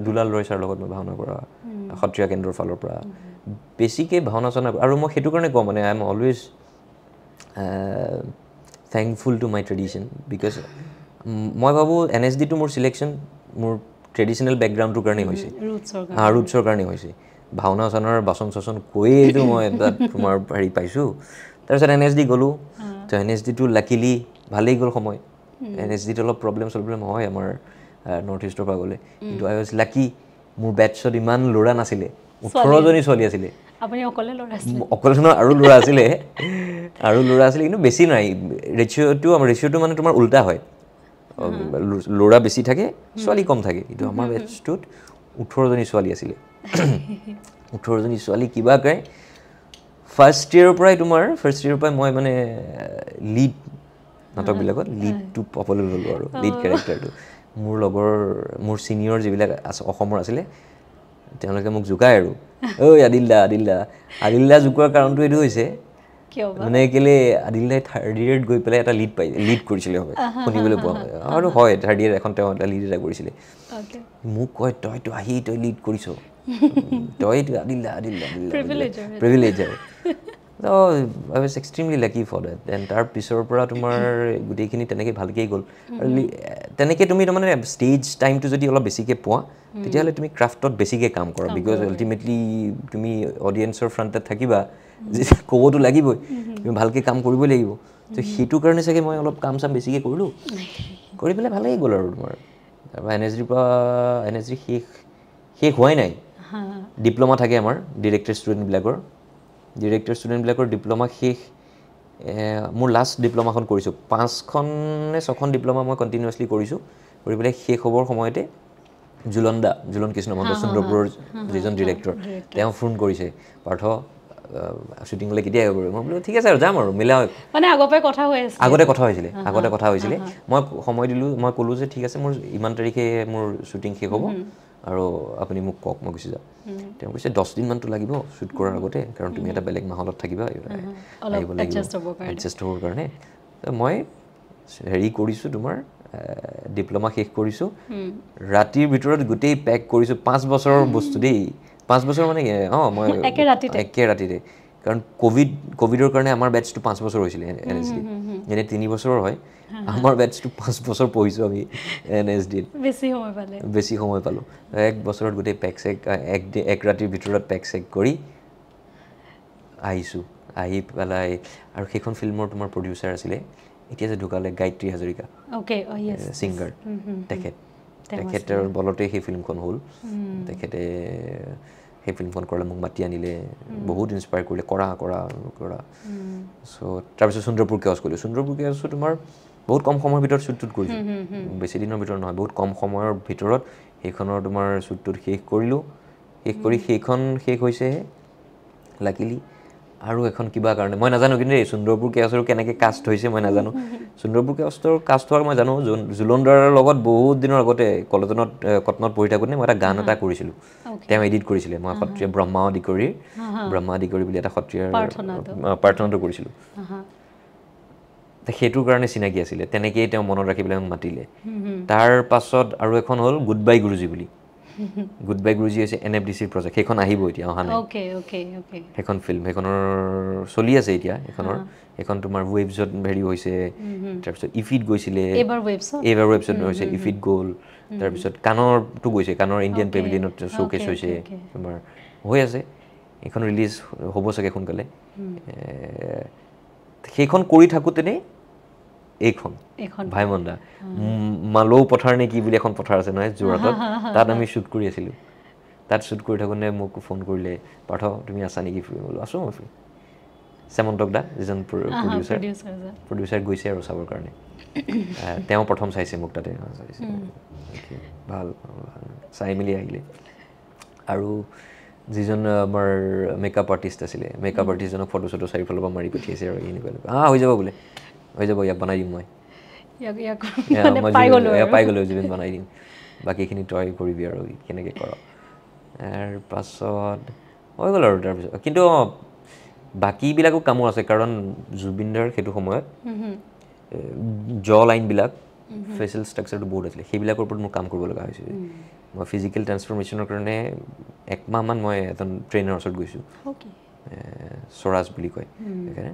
দুলাল ৰয় ছাৰৰ লগত মই ভাওনা কৰা সত্ৰীয়া কেন্দ্ৰৰ ফালৰ পৰা বেছিকৈ ভাওনা জনা আৰু মই সেইটো কাৰণে কওঁ মানে I am always thankful to my tradition because মই ভাবোঁ NSDটো মোৰ চিলেকশ্যন মোৰ ট্ৰেডিশ্যনেল বেকগ্ৰাউণ্ডটোৰ কাৰণেই হৈছে ৰুটছৰ কাৰণেই হৈছে ভাওনা চাওনাৰ বাচন চাচন কৈয়েতো মই তাত তোমাৰ হেৰি পাইছোঁ তাৰপিছত NSD গ'লোঁ তো NSDটো লাকিলি ভালেই গ'ল সময় NSDটো অলপ প্ৰব্লেম হয় আমাৰ নৰ্থ ইষ্টৰ পৰা গ'লে কিন্তু আই ৱাজ লাকি মোৰ বেটছত ইমান ল'ৰা নাছিলে 18জনী ছোৱালী আছিলে অকলে আৰু ল'ৰা আছিলে কিন্তু বেছি নাই ৰেচিঅ'টো মানে তোমাৰ উল্টা হয় ল'ৰা বেছি থাকে ছোৱালী কম থাকে কিন্তু আমাৰ বেটছটোত 18জনী ছোৱালী আছিলে 18জনী ছোৱালী কিবা কয় ফাৰ্ষ্ট ইয়েৰৰ পৰাই মই মানে লিড নাটকবিলাকত লিডটো পাবলৈ ল'লোঁ আৰু লিড কেৰেক্টাৰটো মোৰ ছিনিয়ৰ যিবিলাক অসমৰ আছিলে তেওঁলোকে মোক জোকায় আৰু ঐ আদিলদা জোকোৱাৰ কাৰণটো এইটো হৈছে মানে কেলে আদিলদাই 3rd year গৈ পেলাই এটা লিড কৰিছিলে হয় শুনিবলৈ পোৱা হয় আৰু হয় 3rd year এখন তেওঁ এটা লিড এটা কৰিছিলে মোক কয় তই লিড কৰিছ তইতো আদিলদা প্ৰিভিলেজ আৰু তো I was extremely lucky for that then তাৰ পিছৰ পৰা তোমাৰ গোটেইখিনি তেনেকৈ ভালকেই গ'ল আৰু তেনেকৈ তুমি তাৰমানে ষ্টেজ টাইমটো যদি অলপ বেছিকৈ পোৱা তেতিয়াহ'লে তুমি ক্ৰাফ্টত বেছিকৈ কাম কৰা বিকজ আল্টিমেটলি তুমি অডিয়েঞ্চৰ ফ্ৰণ্টত থাকিবা যেতিয়া ক'বতো লাগিবই তুমি ভালকৈ কাম কৰিবই লাগিব তো সেইটো কাৰণে চাগে মই অলপ কাম চাম বেছিকৈ কৰিলোঁ কৰি পেলাই ভালেই গ'ল আৰু তোমাৰ তাৰপৰা NSD শেষ হোৱাই নাই ডিপ্ল'মা থাকে আমাৰ ডিৰেক্টৰ ষ্টুডেণ্টবিলাকৰ ডিপ্ল'মা শেষ মোৰ লাষ্ট ডিপ্ল'মাখন কৰিছোঁ 5খন নে 6খন ডিপ্ল'মা মই কণ্টিনিউৱাছলি কৰিছোঁ কৰি পেলাই শেষ হ'বৰ সময়তে জুলন কৃষ্ণ মহন্ত সুন্দৰপুৰৰ যিজন ডিৰেক্টৰ তেওঁ ফোন কৰিছে পাৰ্থ শ্বুটিঙলৈ কেতিয়া আহিব মই বোলো ঠিক আছে আৰু যাম আৰু মিলা মানে আগতে কথা হৈছিলে মই সময় দিলোঁ মই ক'লোঁ যে ঠিক আছে মোৰ ইমান তাৰিখে মোৰ শ্বুটিং শেষ হ'ব আৰু আপুনি মোক কওক মই গুচি যাম তেওঁ কৈছে 10 দিনমানতো লাগিব শ্বুট কৰাৰ আগতে কাৰণ তুমি এটা বেলেগ মাহলত থাকিবা আহিব লাগিব এডজাষ্ট হ'বৰ কাৰণে মই হেৰি কৰিছোঁ তোমাৰ ডিপ্ল'মা শেষ কৰিছোঁ ৰাতিৰ ভিতৰত গোটেই পেক কৰিছোঁ 5 বছৰৰ বস্তু দেই 5 বছৰ মানে মই একে ৰাতিতে কাৰণ কোভিডৰ কাৰণে আমাৰ বেটছটো 5 বছৰ হৈছিলে NSD এনে 3 বছৰৰ হয় আমাৰ বেটছটো 5 বছৰ পঢ়িছোঁ আমি NSDত বেছি সময় পালোঁ 1 বছৰত গোটেই পেক চেক এক ৰাতিৰ ভিতৰত পেক চেক কৰি আহিছোঁ আহি পেলাই আৰু সেইখন ফিল্মৰ তোমাৰ প্ৰডিউচাৰ আছিলে এতিয়া যে ঢুকালে গায়ত্ৰী হাজৰিকা ছিংগাৰ তেখেতৰ বলতে সেই ফিল্মখন হ'ল তেখেতে সেই ফিল্মখন কৰালে মোক মাতি আনিলে বহুত ইনস্পায়াৰ কৰিলে কৰা চ' তাৰপিছত সুন্দৰপুৰ কেওছ কৰিলোঁ সুন্দৰপুৰ কেওছটো তোমাৰ বহুত কম সময়ৰ ভিতৰত শ্বুটটোত কৰিছোঁ বেছি দিনৰ ভিতৰত নহয় বহুত কম সময়ৰ ভিতৰত সেইখনৰ তোমাৰ শ্বুটটোত শেষ কৰিলোঁ শেষ কৰি সেইখন শেষ হৈছেহে লাকিলি আৰু এখন কিবা কাৰণে মই নাজানো কিন্তু এই সুন্দৰপুৰ কেওছৰ কেনেকৈ কাষ্ট হৈছে মই নাজানো সুন্দৰপুৰ কেওছৰ কাষ্ট হোৱাৰ মই জানো জুলনদাৰৰ লগত বহুত দিনৰ আগতে কটনত পঢ়ি থাকোঁতে মই এটা গান এটা কৰিছিলোঁ তেওঁ এডিট কৰিছিলে মই সত্ৰীয়া ব্ৰহ্মা আদি কৰি বুলি এটা সত্ৰীয়াৰ প্ৰাৰ্থনাটো কৰিছিলোঁ সেইটোৰ কাৰণে চিনাকি আছিলে তেনেকেই তেওঁ মনত ৰাখি পেলাই মোক মাতিলে তাৰ পাছত আৰু এখন হ'ল গুড বাই গুৰুজী বুলি গুড বাই গুৰুজী হৈছে NFDCৰ প্ৰজেক্ট সেইখন আহিব এতিয়া অহা নাই সেইখন ফিল্ম সেইখনৰ চলি আছে এতিয়া সেইখন তোমাৰ ৱেবছত হেৰি হৈছে তাৰপিছত ইফিত গৈছিলে এইবাৰ ৱেবছত হৈছে ইফিত গ'ল তাৰপিছত কাণৰটো গৈছে কাণৰ ইণ্ডিয়ান পেভিলিয়নত শ্ব'কেছ হৈছে তোমাৰ হৈ আছে এইখন ৰিলিজ হ'ব চাগে সোনকালে সেইখন কৰি থাকোঁতেনে এইখন ভাইমন্দা মালৌ পথাৰ নে কি বুলি এখন পথাৰ আছে নহয় যোৰহাটত তাত আমি শ্বুট কৰি আছিলোঁ তাত শ্বুট কৰি থাকোঁতে মোক ফোন কৰিলে পাৰ্থ তুমি আছা নেকি ফ্ৰী বোলো আছোঁ মই ফ্ৰী শ্যামন্তক দা যিজন প্ৰডিউচাৰ গৈছে আৰু চাবৰ কাৰণে তেওঁ প্ৰথম চাইছে মোক তাতে ভাল চাই মেলি আহিলে আৰু যিজন আমাৰ মেকআপ আৰ্টিষ্ট আছিলে মেকআপ আৰ্টিষ্টজনক ফটো চটো চাৰিওফালৰ পৰা মাৰি পঠিয়াইছে আৰু এনেকুৱা হৈ যাব বোলে হৈ যাব ইয়াক বনাই দিম মই পাই গ'লোঁ জুবিন বনাই দিম বাকীখিনি তই কৰিবি আৰু কেনেকৈ কৰ তাৰপাছত হৈ গ'ল আৰু তাৰপিছত কিন্তু বাকীবিলাকো কামো আছে কাৰণ জুবিনদাৰ সেইটো সময়ত লাইনবিলাক ফেচিয়েল ষ্ট্ৰাকচাৰটো বহুত আছিলে সেইবিলাকৰ ওপৰত মোৰ কাম কৰিব লগা হৈছিল মই ফিজিকেল ট্ৰেন্সফৰ্মেশ্যনৰ কাৰণে একমাহমান মই এজন ট্ৰেইনাৰৰ ওচৰত গৈছোঁ স্বৰাজ বুলি কয় সেইকাৰণে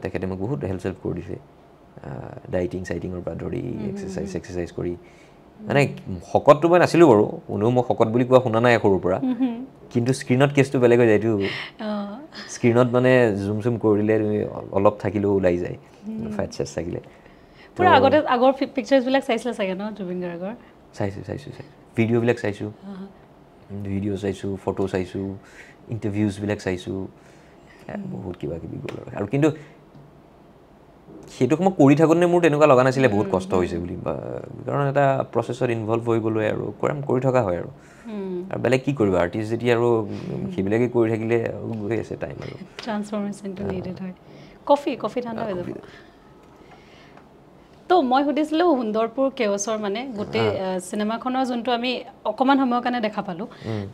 তেখেতে মোক বহুত হেল্প কৰি দিছে ডাইটিং চাইটিঙৰ পৰা ধৰি এক্সাৰচাইজ কৰি মানে শকতটো মই নাছিলোঁ বাৰু কোনেও মই শকত বুলি কোৱা শুনা নাই সৰুৰ পৰা কিন্তু স্ক্ৰীণত কেছটো বেলেগ হৈ যায়তো স্ক্ৰীণত মানে জুম চুম কৰিলে তুমি অলপ থাকিলেও ওলাই যায় ফেট চেছ থাকিলে আগৰ পিকচাৰ্ছবিলাক চাইছিলে চাগে ন জুবিন গাৰ্গৰ চাইছোঁ ভিডিঅ'বিলাক চাইছোঁ ফটো চাইছোঁ ইণ্টাৰভিউজবিলাক চাইছোঁ বহুত কিবা কিবি গ'ল আৰু কিন্তু সেইটো সময় কৰি থাকোঁতে মোৰ তেনেকুৱা লগা নাছিলে বহুত কষ্ট হৈছে বুলি কাৰণ এটা প্ৰচেছত ইনভলভ হৈ গ'লোৱে আৰু কৰি থকা হয় আৰু বেলেগ কি কৰিবা আৰ্টিষ্ট যেতিয়া আৰু সেইবিলাকে কৰি থাকিলে গৈ আছে টাইম আৰু ট্ৰান্সফৰ্মেশ্যনটো নিডেড হয় কফি ঠাণ্ডা হৈ যাব তো মই সুধিছিলোঁ সুন্দৰপুৰ কেওছৰ মানে গোটেই চিনেমাখনৰ যোনটো আমি অকণমান সময়ৰ কাৰণে দেখা পালোঁ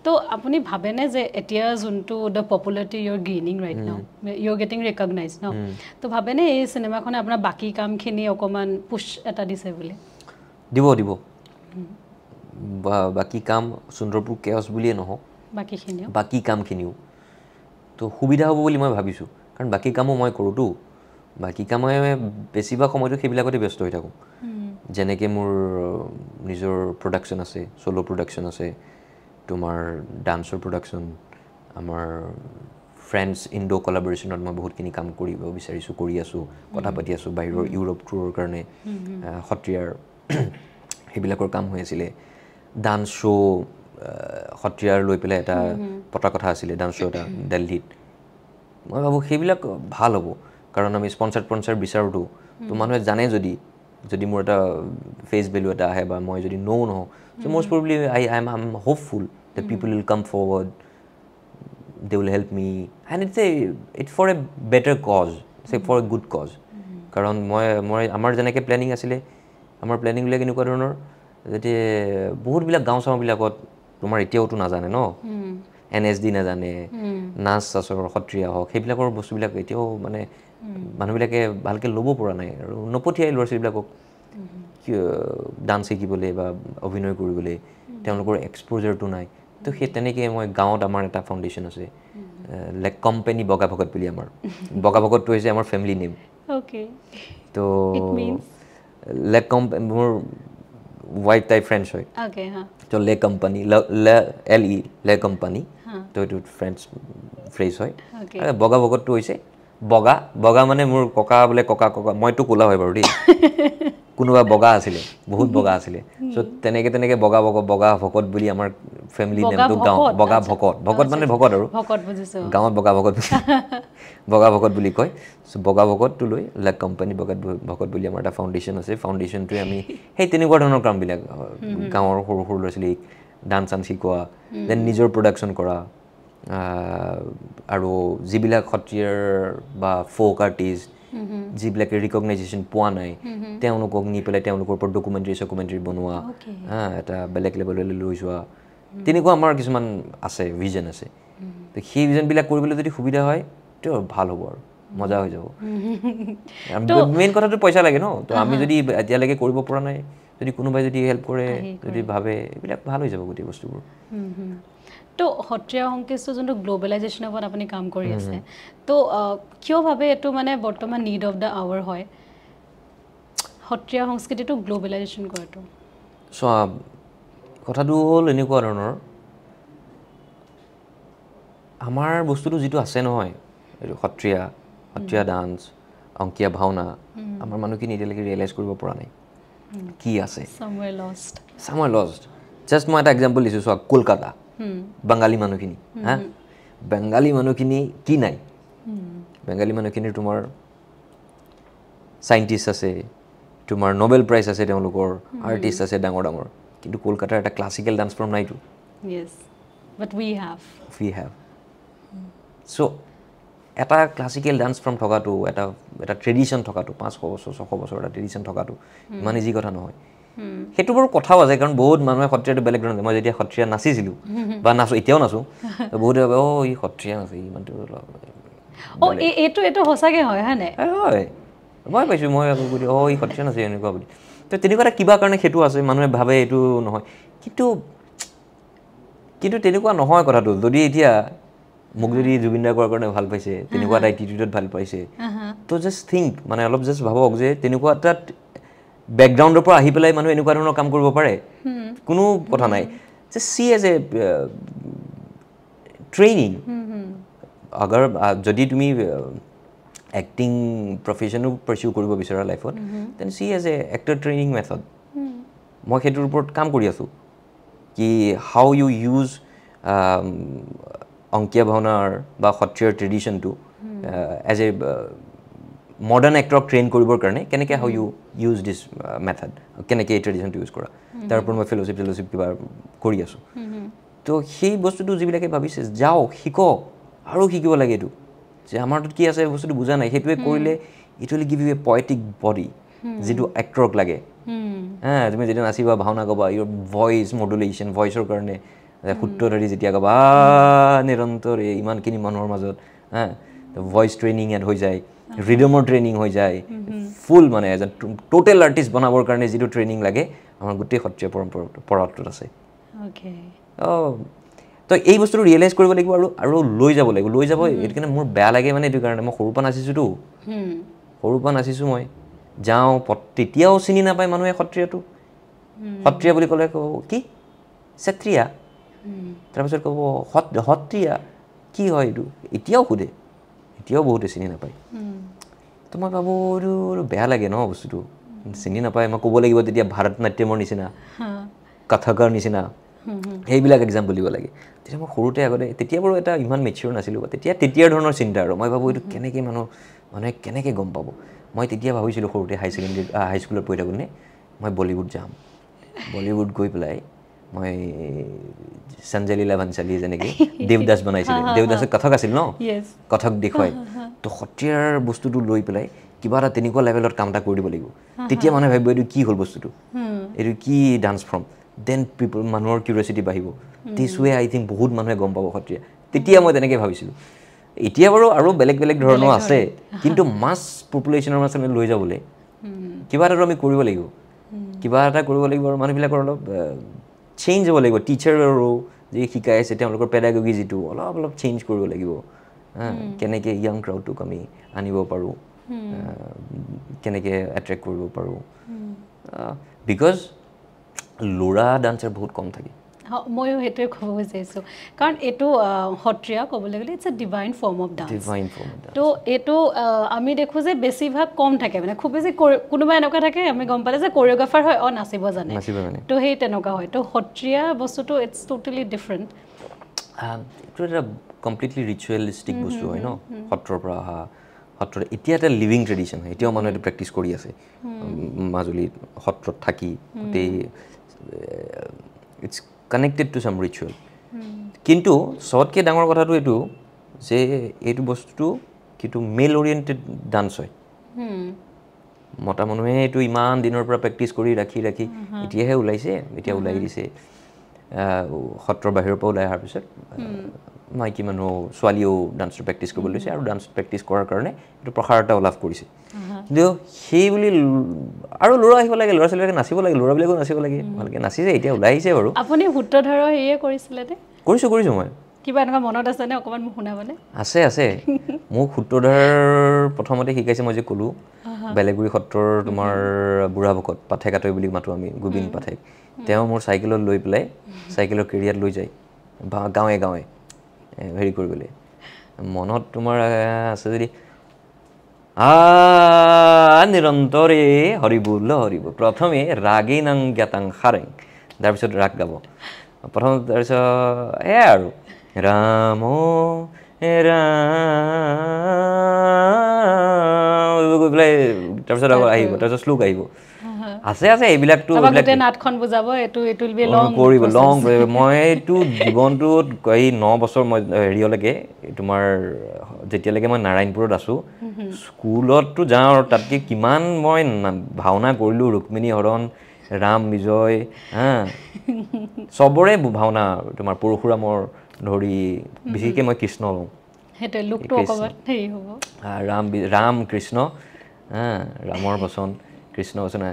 তো আপুনি ভাবেনে যে এতিয়া যোনটো the popularity Euro gaining right now Euro getting recognise ন তো ভাবেনে এই চিনেমাখনে আপোনাৰ বাকী কামখিনি অকণমান পুছ এটা দিছে বুলি দিব বাকী কাম সুন্দৰপুৰ কেওছ বুলিয়ে নহওক বাকী কামখিনিও তো সুবিধা হ'ব বুলি মই ভাবিছোঁ কাৰণ বাকী কামো মই কৰোঁতো বাকী কামে বেছিভাগ সময়তো সেইবিলাকতে ব্যস্ত হৈ থাকোঁ যেনেকৈ মোৰ নিজৰ প্ৰডাকশ্যন আছে চ'ল' প্ৰডাকশ্যন আছে তোমাৰ ডান্সৰ প্ৰডাকশ্যন আমাৰ ফ্ৰেণ্ডছ ইণ্ডো কলাবৰেশ্যনত মই বহুতখিনি কাম কৰিব বিচাৰিছোঁ কৰি আছোঁ কথা পাতি আছোঁ বাহিৰৰ ইউৰোপ টুৰৰ কাৰণে সত্ৰীয়াৰ সেইবিলাকৰ কাম হৈ আছিলে ডান্স শ্ব' সত্ৰীয়াৰ লৈ পেলাই এটা পতা কথা আছিলে ডান্স শ্ব' এটা দিল্লীত মই ভাবোঁ সেইবিলাক ভাল হ'ব কাৰণ আমি স্পনচাৰ বিচাৰোঁতো তো মানুহে জানে যদি মোৰ এটা ফেচ ভেলু এটা আহে বা মই যদি নহওঁ so' most probably I am hopeful the people will come forward they will help me and it's for a better cause for a good cause কাৰণ মই আমাৰ যেনেকৈ প্লেনিং আছিলে আমাৰ প্লেনিংবিলাক এনেকুৱা ধৰণৰ যাতে বহুতবিলাক গাঁও চাওঁবিলাকত তোমাৰ এতিয়াওতো নাজানে ন NSD নাজানে নাচ চাচৰ সত্ৰীয়া হওক সেইবিলাকৰ বস্তুবিলাক এতিয়াও মানে মানুহবিলাকে ভালকৈ ল'ব পৰা নাই আৰু নপঠিয়াই ল'ৰা ছোৱালীবিলাকক ডান্স শিকিবলৈ বা অভিনয় কৰিবলৈ তেওঁলোকৰ এক্সপ'জাৰটো নাই তো সেই তেনেকৈ মই গাঁৱত আমাৰ এটা ফাউণ্ডেশ্যন আছে লেক কোম্পানী বগা ভকত বুলি আমাৰ বগা ভকতটো হৈছে আমাৰ ফেমিলি নেম তো লেক কোম্পানী মোৰ ৱাইফ টাইপ ফ্ৰেণ্ডছ হয় তো লে কোম্পানী LE লে কোম্পানী তো এইটো ফ্ৰেণ্ডছ ফ্ৰেজ হয় বগা ভকতটো হৈছে বগা মানে মোৰ ককা বোলে ককা মইতো ক'লা হয় বাৰু দেই কোনোবা বগা আছিলে বহুত বগা আছিলে সো তেনেকে বগা ভকত বুলি আমাৰ ফ্যামিলি নেমটো গাঁও বগা ভকত মানে ভকত আৰু ভকত বুজিছো গাঁৱত বগা ভকত বুলি কয় সো বগা ভকতটো লৈ লাক কোম্পানী ভকত বুলি আমাৰ এটা ফাউণ্ডেশ্যন আছে ফাউণ্ডেশ্যনটোৱে আমি সেই তেনেকুৱা ধৰণৰ কামবিলাক গাঁৱৰ সৰু সৰু ল'ৰা-ছোৱালীক ডান্স শিকোৱা দেন নিজৰ প্ৰডাকশ্যন কৰা আৰু যিবিলাক সত্ৰীয়াৰ বা ফ'ক আৰ্টিষ্ট যিবিলাকে ৰিকগনাইজেশ্যন পোৱা নাই তেওঁলোকক নি পেলাই তেওঁলোকৰ ওপৰত ডকুমেণ্টাৰী বনোৱা এটা বেলেগ লেভেললৈ লৈ যোৱা তেনেকুৱা আমাৰ কিছুমান আছে ভিজন আছে তো সেই ভিজনবিলাক কৰিবলৈ যদি সুবিধা হয় তো ভাল হ'ব আৰু মজা হৈ যাব মেইন কথাটো পইচা লাগে ন তো আমি যদি এতিয়ালৈকে কৰিব পৰা নাই যদি কোনোবাই যদি হেল্প কৰে যদি ভাবে এইবিলাক ভাল হৈ যাব গোটেই বস্তুবোৰ তো সত্ৰীয়া সংস্কৃতিটো যোনটো গ্ল'বেলাইজেশ্যনৰ ওপৰত আপুনি কাম কৰি আছে তো কিয় ভাবে এইটো মানে বৰ্তমান নিড অফ দ্য আৱাৰ হয় সত্ৰীয়া সংস্কৃতিটো গ্ল'বেলাইজেশ্যন কৰাটো চ' কথাটো হ'ল এনেকুৱা ধৰণৰ আমাৰ বস্তুটো যিটো আছে নহয় এইটো সত্ৰীয়া ডান্স অংকীয়া ভাওনা আমাৰ মানুহখিনি এতিয়ালৈকে ৰিয়েলাইজ কৰিব পৰা নাই কি আছে somewhere lost জাষ্ট মই এটা এক্সাম্পল দিছোঁ চোৱা কলকাতা বাঙালী মানুহখিনি হা বেংগালী মানুহখিনি কি নাই বেংগালী মানুহখিনিৰ তোমাৰ চাইণ্টিষ্ট আছে তোমাৰ নোবেল প্ৰাইজ আছে তেওঁলোকৰ আৰ্টিষ্ট আছে ডাঙৰ কিন্তু কলকাতাৰ এটা ক্লাছিকেল ডান্স ফৰ্ম নাইতো but we have so এটা ক্লাছিকেল ডান্স ফৰ্ম থকাটো এটা ট্ৰেডিশ্যন থকাটো 500 বছৰ 600 বছৰ এটা ট্ৰেডিশ্যন থকাটো ইমান ইজি কথা নহয় সেইটো বাৰু কথাও আছে কাৰণ বহুত মানুহে সত্ৰীয়াটো বেলেগ ধৰণে মই যেতিয়া সত্ৰীয়া নাচিছিলোঁ বা নাচো এতিয়াও নাচো বহুতে ভাবে ই সত্ৰীয়া নাচে ইমানটো এইটো সঁচাকৈ হয় হয়নে হয় মই পাইছোঁ মই আকৌ বুলি ই সত্ৰীয়া নাচে এনেকুৱা বুলি তো তেনেকুৱা এটা কিবা কাৰণে সেইটো আছে মানুহে ভাবে এইটো নহয় কিন্তু তেনেকুৱা নহয় কথাটো যদি এতিয়া মোক যদি জুবিন দা কৰাৰ কাৰণে ভাল পাইছে তেনেকুৱা এটা এটিটিউডত ভাল পাইছে তো জাষ্ট থিংক মানে অলপ জাষ্ট ভাবক যে তেনেকুৱা এটা বেকগ্ৰাউণ্ডৰ পৰা আহি পেলাই মানুহ এনেকুৱা ধৰণৰ কাম কৰিব পাৰে কোনো কথা নাই just see as a training আগাৰ যদি তুমি এক্টিং প্ৰফেশ্যনো পাৰ্চিউ কৰিব বিচৰা লাইফত then see as a actor training method মই সেইটোৰ ওপৰত কাম কৰি আছোঁ কি হাউ ইউ ইউজ অংকীয়া ভাওনাৰ বা সত্ৰীয়াৰ ট্ৰেডিশ্যনটো এজ এ মডাৰ্ণ এক্টৰক ট্ৰেইন কৰিবৰ কাৰণে কেনেকৈ হাউ ইউ ইউজ দিছ মেথড কেনেকৈ এই ট্ৰেডিশ্যনটো ইউজ কৰা তাৰ ওপৰত মই ফেলোশ্বিপ কিবা কৰি আছোঁ তো সেই বস্তুটো যিবিলাকে ভাবিছে যাওক শিকক আৰু শিকিব লাগে এইটো যে আমাৰটোত কি আছে বস্তুটো বুজা নাই সেইটোৱে কৰিলে it will give you a poetic body যিটো এক্টৰক লাগে তুমি যেতিয়া নাচিবা ভাওনা গাবা ইয়ৰ ভইচ মডুলেশ্যন ভইচৰ কাৰণে সূত্ৰধাৰী যেতিয়া গাবা নিৰন্তৰে ইমানখিনি মানুহৰ মাজত ভইচ ট্ৰেইনিং এড হৈ যায় ৰিডমৰ ট্ৰেইনিং হৈ যায় ফুল মানে এজ এ টোটেল আৰ্টিষ্ট বনাবৰ কাৰণে যিটো ট্ৰেইনিং লাগে আমাৰ গোটেই সত্ৰীয়া পৰম্পৰাটোত আছে তো এই বস্তুটো ৰিয়েলাইজ কৰিব লাগিব আৰু লৈ যাব এইটো কাৰণে মোৰ বেয়া লাগে মানে এইটো কাৰণে মই সৰুৰ পৰা নাচিছোঁ মই যাওঁ তেতিয়াও চিনি নাপায় মানুহে সত্ৰীয়া বুলি ক'লে ক'ব কি ক্ষত্ৰিয়া তাৰপিছত ক'ব সত্ৰীয়া কি হয় এইটো এতিয়াও সোধে এতিয়াও বহুতে চিনি নাপায় তো মই ভাবোঁ এইটো বেয়া লাগে ন বস্তুটো চিনি নাপায় মই ক'ব লাগিব তেতিয়া ভাৰত নাট্যমৰ নিচিনা কথকৰ নিচিনা সেইবিলাক এক্সাম্পল দিব লাগে তেতিয়া মই সৰুতে আগতে তেতিয়া বাৰু এটা ইমান মেচিয়ৰ নাছিলোঁ তেতিয়াৰ ধৰণৰ চিন্তা আৰু মই ভাবোঁ এইটো কেনেকৈ মানুহে কেনেকৈ গম পাব মই তেতিয়া ভাবিছিলোঁ সৰুতে হাইস্কুলত পঢ়ি থাকোঁতে মই বলীউড যাম বলীউড গৈ পেলাই মই সঞ্জয় লীলা ভাঞ্চালী যেনেকৈ দেৱদাস বনাইছিলে দেৱদাসৰ কথক আছিল ন কথক দেখুৱাই তো সত্ৰীয়াৰ বস্তুটো লৈ পেলাই কিবা এটা তেনেকুৱা লেভেলত কাম এটা কৰি দিব লাগিব তেতিয়া মানুহে ভাবিব এইটো কি হ'ল বস্তুটো এইটো কি ডান্স ফৰ্ম দেন মানুহৰ কিউৰিয়চিটি বাঢ়িব দিছ ৱে আই থিংক বহুত মানুহে গম পাব সত্ৰীয়া তেতিয়া মই তেনেকৈ ভাবিছিলোঁ এতিয়া বাৰু আৰু বেলেগ ধৰণৰ আছে কিন্তু মাছ পপুলেশ্যনৰ মাজলৈ লৈ যাবলৈ কিবা এটাতো আমি কৰিব লাগিব আৰু মানুহবিলাকৰ অলপ চেঞ্জ হ'ব লাগিব টিচাৰৰো যি শিকাই আছে তেওঁলোকৰ পেডাগগী যিটো অলপ চেঞ্জ কৰিব লাগিব কেনেকৈ য়াং ক্ৰাউডটোক আমি আনিব পাৰোঁ কেনেকৈ এট্ৰেক্ট কৰিব পাৰোঁ বিকজ ল'ৰা ডান্সাৰ বহুত কম থাকে ময়ো সেইটোৱে ক'ব বিচাৰিছোঁ কাৰণ এইটো সত্ৰীয়া ক'বলৈ গ'লে it's a divine form of dance তো এইটো আমি দেখোঁ যে বেছিভাগ কম থাকে মানে খুব বেছি কোনোবা এনেকুৱা থাকে আমি গম পালে যে কোৰিঅ'গ্ৰাফাৰ হয় নাচিব জানে তো সেই তেনেকুৱা হয় তো সত্ৰীয়া বস্তুটো ইটছ টোটেলি ডিফাৰেণ্ট এইটো এটা কমপ্লিটলি ৰিচুৱেলিষ্টিক বস্তু হয় ন সত্ৰৰ পৰা অহা সত্ৰৰ এতিয়া এটা লিভিং ট্ৰেডিশ্যন হয় এতিয়াও মানুহে এইটো প্ৰেক্টিচ কৰি আছে মাজুলীত সত্ৰত থাকি গোটেই ইটছ কানেক্টেড টু চাম ৰিচুৱেল কিন্তু চবতকৈ ডাঙৰ কথাটো এইটো যে এইটো বস্তুটো কিন্তু মেল অৰিয়েণ্টেড ডান্স হয় মতা মানুহে এইটো ইমান দিনৰ পৰা প্ৰেক্টিচ কৰি ৰাখি এতিয়াহে ওলাইছে এতিয়া ওলাই দিছে সত্ৰৰ বাহিৰৰ পৰা ওলাই অহাৰ পিছত মাইকী মানুহ ছোৱালীয়েও ডান্সটো প্ৰেক্টিচ কৰিব লৈছে আৰু ডান্স প্ৰেক্টিচ কৰাৰ কাৰণে এইটো প্ৰসাৰতা লাভ কৰিছে কিন্তু সেই বুলি আৰু ল'ৰা আহিব লাগে ল'ৰা ছোৱালীবিলাকে নাচিব লাগে ল'ৰাবিলাকেও নাচিব লাগে ভালকৈ নাচিছে এতিয়া ওলাই আহিছে বাৰু আপুনি সূত্ৰধাৰৰ হেৰিয়ে কৰিছিলে নে কৰিছোঁ মই কিবা এনেকুৱা মনত আছেনে অকণমান মোক শুনাবনে আছে মোক সূত্ৰধাৰ প্ৰথমতে শিকাইছে মই যে ক'লোঁ বেলেগুৰি সত্ৰৰ তোমাৰ বুঢ়া ভকত পাঠেক আতৈ বুলি মাতোঁ আমি গোবিন্দ পাঠেক তেওঁ মোৰ চাইকেলত লৈ পেলাই চাইকেলৰ কেৰিয়াত লৈ যায় গাঁৱে গাঁৱে হেৰি কৰিবলৈ মনত তোমাৰ আছে যদি নিৰন্তৰে হৰিবোল হৰিব প্ৰথমে ৰাগেই নাং জ্ঞাতাং সাৰেং তাৰপিছত ৰাগ গাব প্ৰথম তাৰপিছত এয়াই আৰু ৰাম গৈ পেলাই তাৰপিছত আকৌ আহিব তাৰপিছত শ্লোক আহিব আছে এইবিলাকতো নাটখন বুজাব কৰিব লং মইতো জীৱনটোত এই 9 বছৰ মই হেৰিয়লৈকে তোমাৰ যেতিয়ালৈকে মই নাৰায়ণপুৰত আছোঁ স্কুলততো যাওঁ আৰু তাতকৈ কিমান মই ভাওনা কৰিলোঁ ৰুক্মিণী হৰণ ৰাম বিজয় চবৰে ভাওনা তোমাৰ পৰশুৰামৰ ধৰি বিশেষকৈ মই কৃষ্ণ লওঁ ৰাম কৃষ্ণ ৰামৰ বচন কৃষ্ণ বচন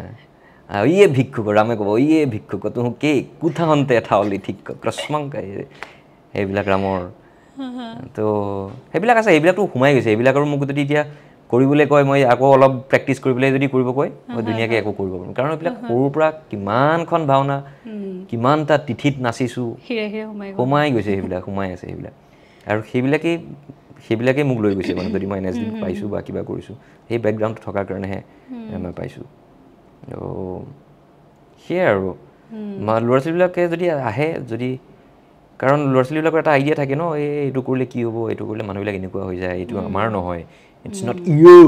ইয়ে ভিক্ষুক ৰামে ক'ব ইয়ে ভিক্ষুক তোৰ কে কোঠাহন্তে এঠাৱলি ঠিক কৃষ্ণং সেইবিলাক ৰামৰ তো সেইবিলাক আছে সেইবিলাকতো সোমাই গৈছে সেইবিলাক আৰু মোক যদি এতিয়া কৰিবলৈ কয় মই আকৌ অলপ প্ৰেক্টিচ কৰি পেলাই যদি কৰিব কয় মই ধুনীয়াকৈ একো কৰিব পাৰিম কাৰণ এইবিলাক সৰুৰ পৰা কিমানখন ভাওনা কিমানটা তিথিত নাচিছোঁ সোমাই গৈছে সেইবিলাক সোমাই আছে সেইবিলাক আৰু সেইবিলাকেই মোক লৈ গৈছে মানে যদি মই NSD পাইছোঁ বা কিবা কৰিছোঁ সেই বেকগ্ৰাউণ্ডটো থকাৰ কাৰণেহে মই পাইছোঁ সেয়াই আৰু ল'ৰা ছোৱালীবিলাকে যদি আহে যদি কাৰণ ল'ৰা ছোৱালীবিলাকৰ এটা আইডিয়া থাকে ন এইটো কৰিলে কি হ'ব এইটো কৰিলে মানুহবিলাক এনেকুৱা হৈ যায় এইটো আমাৰ নহয় ইটছ নট ইউ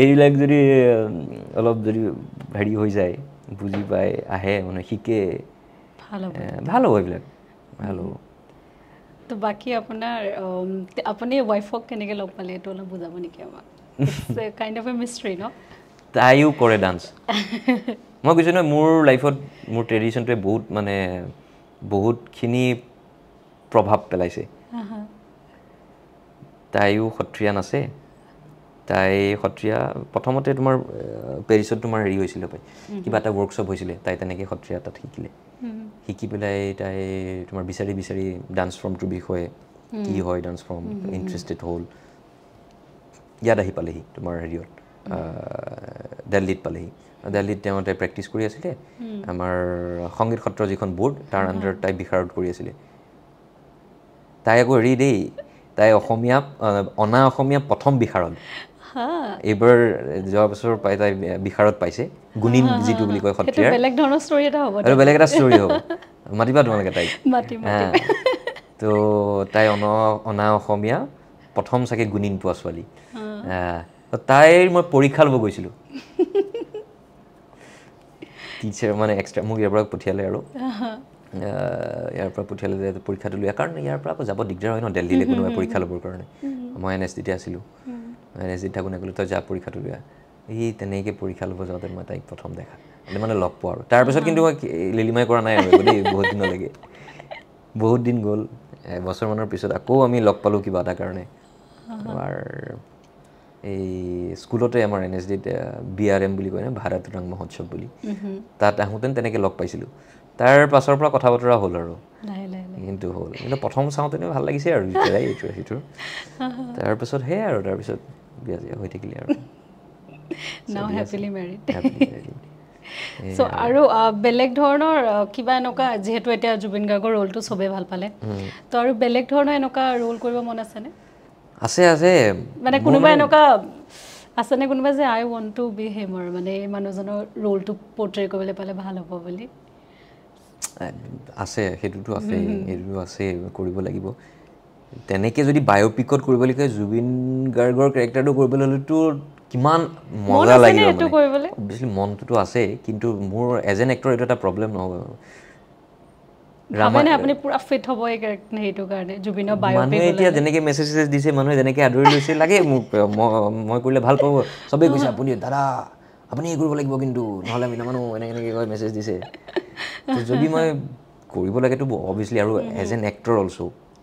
এইবিলাক যদি অলপ যদি হেৰি হৈ যায় বুজি পাই আহে মানে শিকে ভাল হ'ব এইবিলাক ভাল হ'ব তো বাকী আপুনি ৱাইফক কেনেকৈ লগ পালে এইটো অলপ বুজাব নেকি আমাক কাইণ্ড অফ এ মিষ্ট্ৰী ন তাইও কৰে ডান্স মই কৈছোঁ নহয় মোৰ লাইফত মোৰ ট্ৰেডিশ্যনটোৱে বহুতখিনি প্ৰভাৱ পেলাইছে তাইও সত্ৰীয়া নাচে তাই সত্ৰীয়া প্ৰথমতে তোমাৰ পেৰিছত তোমাৰ হেৰি হৈছিলে পাই কিবা এটা ৱৰ্কশ্বপ হৈছিলে তাই তেনেকৈ সত্ৰীয়া তাত শিকি পেলাই তাই তোমাৰ বিচাৰি ডান্স ফৰ্মটোৰ বিষয়ে কি হয় ডান্স ফৰ্ম ইণ্টাৰেষ্টেড হ'ল ইয়াত আহি পালেহি তোমাৰ হেৰিয়ত দিল্লীত পালেহি দিল্লীত তাই প্ৰেক্টিচ কৰি আছিলে আমাৰ সংগীত সত্ৰ যিখন বৰ্ড তাৰ আণ্ডাৰত তাই বিশাৰদ কৰি আছিলে তাই আকৌ হেৰি দেই তাই অনা অসমীয়া প্ৰথম বিশাৰদ এইবাৰ যোৱা বছৰ তাই বিশাৰদ পাইছে গুণিন যিটো বুলি কয় সত্ৰীয়াৰ বেলেগ ধৰণৰ ষ্টৰী এটা হ'ব আৰু বেলেগ এটা ষ্টৰী হ'ব মাতিবা তোমালোকে তাইক তো তাই অনা অসমীয়া প্ৰথম চাগে গুণিন পোৱা ছোৱালী তাইৰ মই পৰীক্ষা ল'ব গৈছিলোঁ টিচাৰ মানে এক্সট্ৰা মোক ইয়াৰ পৰা পঠিয়ালে আৰু ইয়াৰ পৰা পঠিয়ালে যে পৰীক্ষাটো লোৱা কাৰণ ইয়াৰ পৰা আকৌ যাব দিগদাৰ হয় ন দিল্লীলৈ কোনোবাই পৰীক্ষা ল'বৰ কাৰণে মই NSDতে আছিলোঁ NSDত থাকোঁতে ক'লোঁ তই যা পৰীক্ষাটো লোৱা এই তেনেকৈ পৰীক্ষা ল'ব যাওঁতে মই তাইক প্ৰথম দেখা মানে লগ পোৱা আৰু তাৰপিছত কিন্তু মই লিলিমাই কৰা নাই আৰু দেই বহুত দিনলৈকে বহুত দিন গ'ল এবছৰমানৰ পিছত আকৌ আমি লগ পালোঁ কিবা এটা কাৰণে আমাৰ এই স্কুলতে আমাৰ NSDত BRM বুলি কয় ন ভাৰত ৰং মহোৎসৱ বুলি তাত আহোঁতে তেনেকৈ লগ পাইছিলোঁ তাৰ পাছৰ পৰা কথা বতৰা হ'ল আৰু কিন্তু প্ৰথম চাওঁতেনে ভাল লাগিছে আৰু এইটো সিটোৰ তাৰপিছত সেয়াই আৰু তাৰপিছত বিয়া হৈ থাকিলে আৰু সো আৰু বেলেগ ধৰণৰ কিবা এনেকুৱা যেহেতু এতিয়া জুবিন গাৰ্গৰ ৰোলটো চবেই ভাল পালে তো আৰু বেলেগ ধৰণৰ এনেকুৱা ৰোল কৰিব মন আছেনে আছে আছে মানে কোনোবা এনেকুৱা আছেনে কোনোবা যে আই ৱান্ট টু বি হিম আৰু মানে এই মানুহজনৰ ৰোলটো পৰ্ট্ৰে কৰিবলৈ পালে ভাল হ'ব বুলি আছে সেইটোতো আছে এইটো আছে কৰিব লাগিব তেনেকৈ যদি বায়োপিকত কৰিব লাগে জুবিন গাৰ্গৰ কেৰেক্টাৰটো কৰিবলৈ হ'লেতো কিমান মজা লাগিব মানে অবভিয়াছলি মনটোতো আছে কিন্তু মোৰ এজ এন এক্টৰ এইটো এটা প্ৰব্লেম নহ'ব ভাবেনে আপুনি পুৰা ফিট হ'ব এই সেইটো কাৰণে জুবিনৰ বায়োপিক মানুহে এতিয়া যেনেকৈ মেছেজ দিছে মানুহে যেনেকৈ আদৰি লৈছে লাগে মোক মই কৰিলে ভাল পাব চবেই কৈছে আপুনি দাদা আপুনি কৰিব লাগিব কিন্তু নহ'লে আমি নামানো এনেকৈ কৈ মেছেজ দিছে যদি মই কৰিব লাগেতো অবভিয়াছলি আৰু এজ এন এক্টৰ অলছ'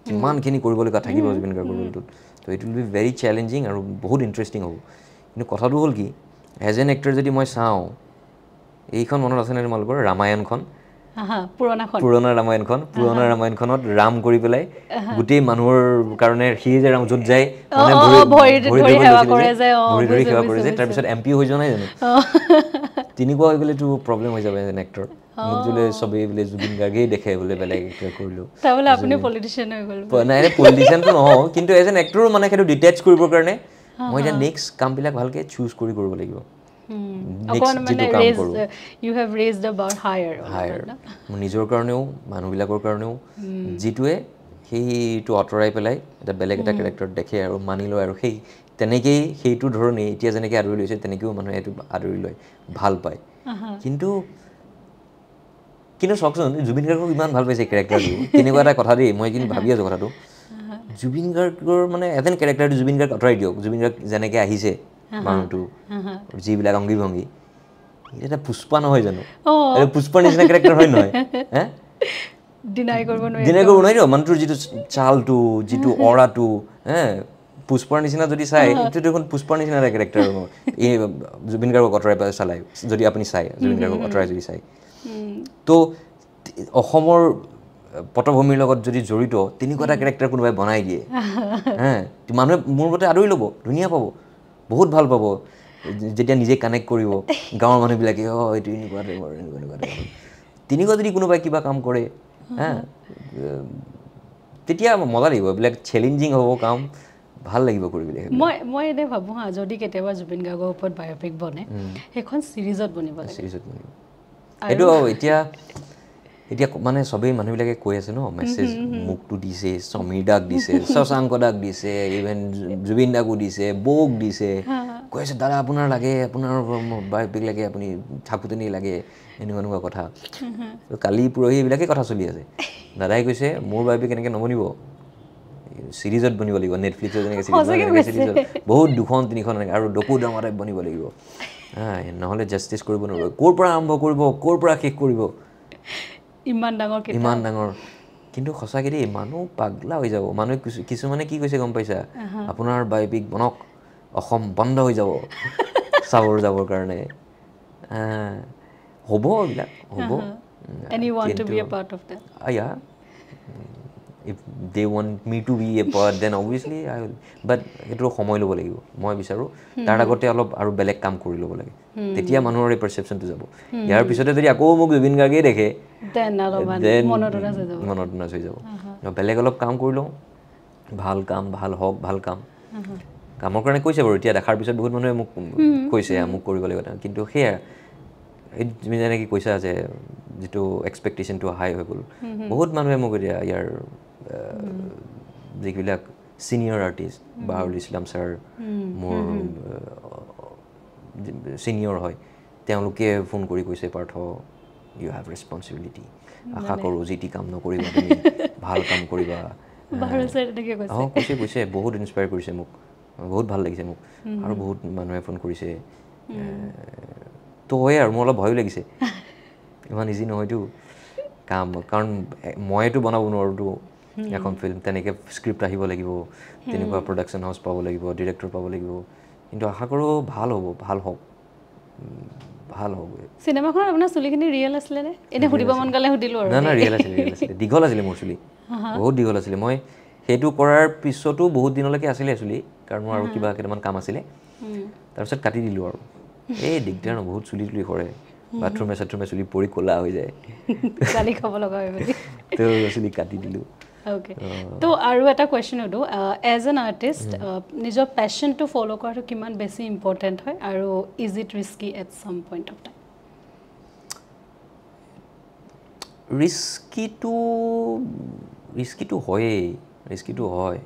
কিমানখিনি কৰিবলগা থাকিব জুবিন গাৰ্গৰ ৰোলটোত তো it will be very challenging আৰু বহুত ইণ্টাৰেষ্টিং হ'ব কিন্তু কথাটো হ'ল কি এজ এন এক্টৰ যদি মই চাওঁ এইখন মনত আছেনে তোমালোকৰ ৰামায়ণখন পুৰণা ৰামায়ণখনত ৰাম কৰি পেলাই গোটেই মানুহৰ কাৰণে সি যে ৰাম য'ত যায় মানে ভৰি ধৰি সেৱা কৰে যে তাৰপিছত MP হৈ যোৱা নাই জানো তেনেকুৱা হৈ গ'লেতো প্ৰব্লেম হৈ যাব এজ এন এক্টৰ মোক যদি চবেই বোলে জুবিন গাৰ্গেই দেখে বোলে বেলেগ এক্টৰ কৰিলোঁ আপুনি পলিটিচিয়ান হৈ গ'ল নাই পলিটিচিয়ানটো নহওঁ কিন্তু এজ এন এক্টৰো মানে সেইটো ডিটেচ কৰিবৰ কাৰণে মই এতিয়া নেক্সট কামবিলাক ভালকৈ চুজ কৰিব লাগিব মোৰ নিজৰ কাৰণেও মানুহবিলাকৰ কাৰণেও যিটোৱে সেইটো আঁতৰাই পেলাই এটা বেলেগ এটা কেৰেক্টাৰত দেখে আৰু মানি লয় আৰু সেই তেনেকেই সেইটো ধৰণেই এতিয়া যেনেকৈ আদৰি লৈছে তেনেকৈও মানুহে এইটো আদৰি লয় ভাল পায় কিন্তু চাওকচোন জুবিন গাৰ্গক ইমান ভাল পাইছে কেৰেক্টাৰটো তেনেকুৱা এটা কথা দেই মই কিন্তু ভাবি আছোঁ কথাটো জুবিন গাৰ্গৰ মানে এজ এন কেৰেক্টাৰটো জুবিন গাৰ্গ আঁতৰাই দিয়ক জুবিন গাৰ্গ যেনেকৈ আহিছে মানুহটো যিবিলাক অংগী ভংগী এটা পুষ্পা নহয় জানো এইটো পুষ্পাৰ নিচিনা কেৰেক্টাৰ হয় নহয় ডিনাই কৰিব নোৱাৰি মানুহটোৰ যিটো চালটো যিটো অৰাটো পুষ্পাৰ নিচিনা যদি চাই এইটো দেখোন পুষ্পাৰ নিচিনা এটা কেৰেক্টাৰ এই জুবিন গাৰ্গক আঁতৰাই পেলাই চালাই যদি আপুনি চাই জুবিন গাৰ্গক আঁতৰাই যদি চাই তো অসমৰ পটভূমিৰ লগত যদি জড়িত তেনেকুৱা এটা কেৰেক্টাৰ কোনোবাই বনাই দিয়ে মানুহে মোৰ মতে আদৰি ল'ব ধুনীয়া পাব বহুত ভাল পাব যেতিয়া নিজে কানেক্ট কৰিব গাঁৱৰ মানুহবিলাকে এইটো এনেকুৱা টাইপৰ তেনেকুৱা যদি কোনোবাই কিবা কাম কৰে তেতিয়া মজা লাগিব এইবিলাক চেলেঞ্জিং হ'ব কাম ভাল লাগিব কৰিবলৈ মই এনেই ভাবোঁ যদি কেতিয়াবা জুবিন গাৰ্গৰ ওপৰত বায়োপিক বনে সেইখন চিৰিজত বনিব এইটো এতিয়া মানে চবেই মানুহবিলাকে কৈ আছে ন মেছেজ মোকটো দিছে সমীৰ দাক দিছে শশাংক দাক দিছে ইভেন জুবিন দাকো দিছে বৌক দিছে কৈ আছে দাদা আপোনাৰ লাগে আপোনাৰ বায়োপিক লাগে আপুনি থাকোঁতেনেই লাগে এনেকুৱা কথা কালি পৰহি এইবিলাকেই কথা চলি আছে দাদাই কৈছে মোৰ বায়োপিক এনেকৈ নবনিব চিৰিজত বনিব লাগিব নেটফ্লিক্সত যেনেকৈ চিৰিজত বহুত 2-3খন এনেকৈ আৰু ডকু ড্ৰামা টাইপ বনিব লাগিব নহ'লে জাষ্টিছ কৰিব নোৱাৰিব ক'ৰ পৰা আৰম্ভ কৰিব ক'ৰ পৰা শেষ কৰিব ইমান ডাঙৰ কিন্তু সঁচাকৈ দেই মানুহ পাগলা হৈ যাব মানুহে কিছুমানে কি কৈছে গম পাইছা আপোনাৰ বায়োপিক বনক অসম বন্ধ হৈ যাব চাবৰ যাবৰ কাৰণে হ'ব এইবিলাক হ'ব if they want me to be a part then obviously I will but সেইটো সময় ল'ব লাগিব মই বিচাৰোঁ তাৰ আগতে অলপ আৰু বেলেগ কাম কৰি ল'ব লাগে তেতিয়া মানুহৰ এই পাৰচেপশ্যনটো যাব ইয়াৰ পিছতে যদি আকৌ মোক জুবিন গাৰ্গেই দেখে মনোটনাছ হৈ যাব বেলেগ অলপ কাম কৰি লওঁ ভাল কাম ভাল হওক ভাল কাম কামৰ কাৰণে কৈছে বাৰু এতিয়া দেখাৰ পিছত বহুত মানুহে মোক কৈছে মোক কৰিব লাগিব কিন্তু সেয়া এই তুমি যেনেকৈ কৈছা যে যিটো এক্সপেক্টেশ্যনটো হাই হৈ গ'ল বহুত মানুহে মোক এতিয়া ইয়াৰ যিবিলাক ছিনিয়ৰ আৰ্টিষ্ট বাহৰুল ইছলাম ছাৰ মোৰ ছিনিয়ৰ হয় তেওঁলোকে ফোন কৰি কৈছে পাৰ্থ ইউ হেভ ৰেছপনচিবিলিটি আশা কৰোঁ যি টি কাম নকৰিবা তুমি ভাল কাম কৰিবা কৈছে বহুত ইনস্পায়াৰ কৰিছে মোক বহুত ভাল লাগিছে মোক আৰু বহুত মানুহে ফোন কৰিছে তো হয় আৰু মোৰ অলপ ভয়ো লাগিছে ইমান ইজি নহয়তো কাম কাৰণ মইতো বনাব নোৱাৰোঁতো এখন ফিল্ম তেনেকৈ স্ক্ৰিপ্ট আহিব লাগিব তেনেকুৱা প্ৰডাকশ্যন হাউচ পাব লাগিব ডিৰেক্টৰ পাব লাগিব কিন্তু আশা কৰোঁ ভাল হ'ব ভাল হওক ভাল হ'ব চিনেমাখনত আপোনাৰ চুলিখিনি ৰিয়েল আছিলে নে এনে সুধিব মন গ'লে সুধিলোঁ আৰু না ৰিয়েল আছিলে দীঘল আছিলে মোৰ চুলি বহুত দীঘল আছিলে মই সেইটো কৰাৰ পিছতো বহুত দিনলৈকে আছিলে চুলি কাৰণ মোৰ আৰু কিবা কেইটামান কাম আছিলে তাৰপিছত কাটি দিলোঁ আৰু এই দিগদাৰ ন বহুত চুলি তুলি সৰে বাথৰুমে চুলি পৰি ক'লা হৈ যায় গালি খাব লগা হয় বুলি তো চুলি কাটি দিলোঁ ওকে তো আৰু এটা কুৱেশ্যন সুধো এজ এন আৰ্টিষ্ট নিজৰ পেশ্যনটো ফ'ল' কৰাটো কিমান বেছি ইম্পৰ্টেণ্ট হয় আৰু ইজ ইট ৰিস্কি এট চাম পইণ্ট অফ টাইম ৰিস্কিটো হয়েই ৰিস্কিটো হয়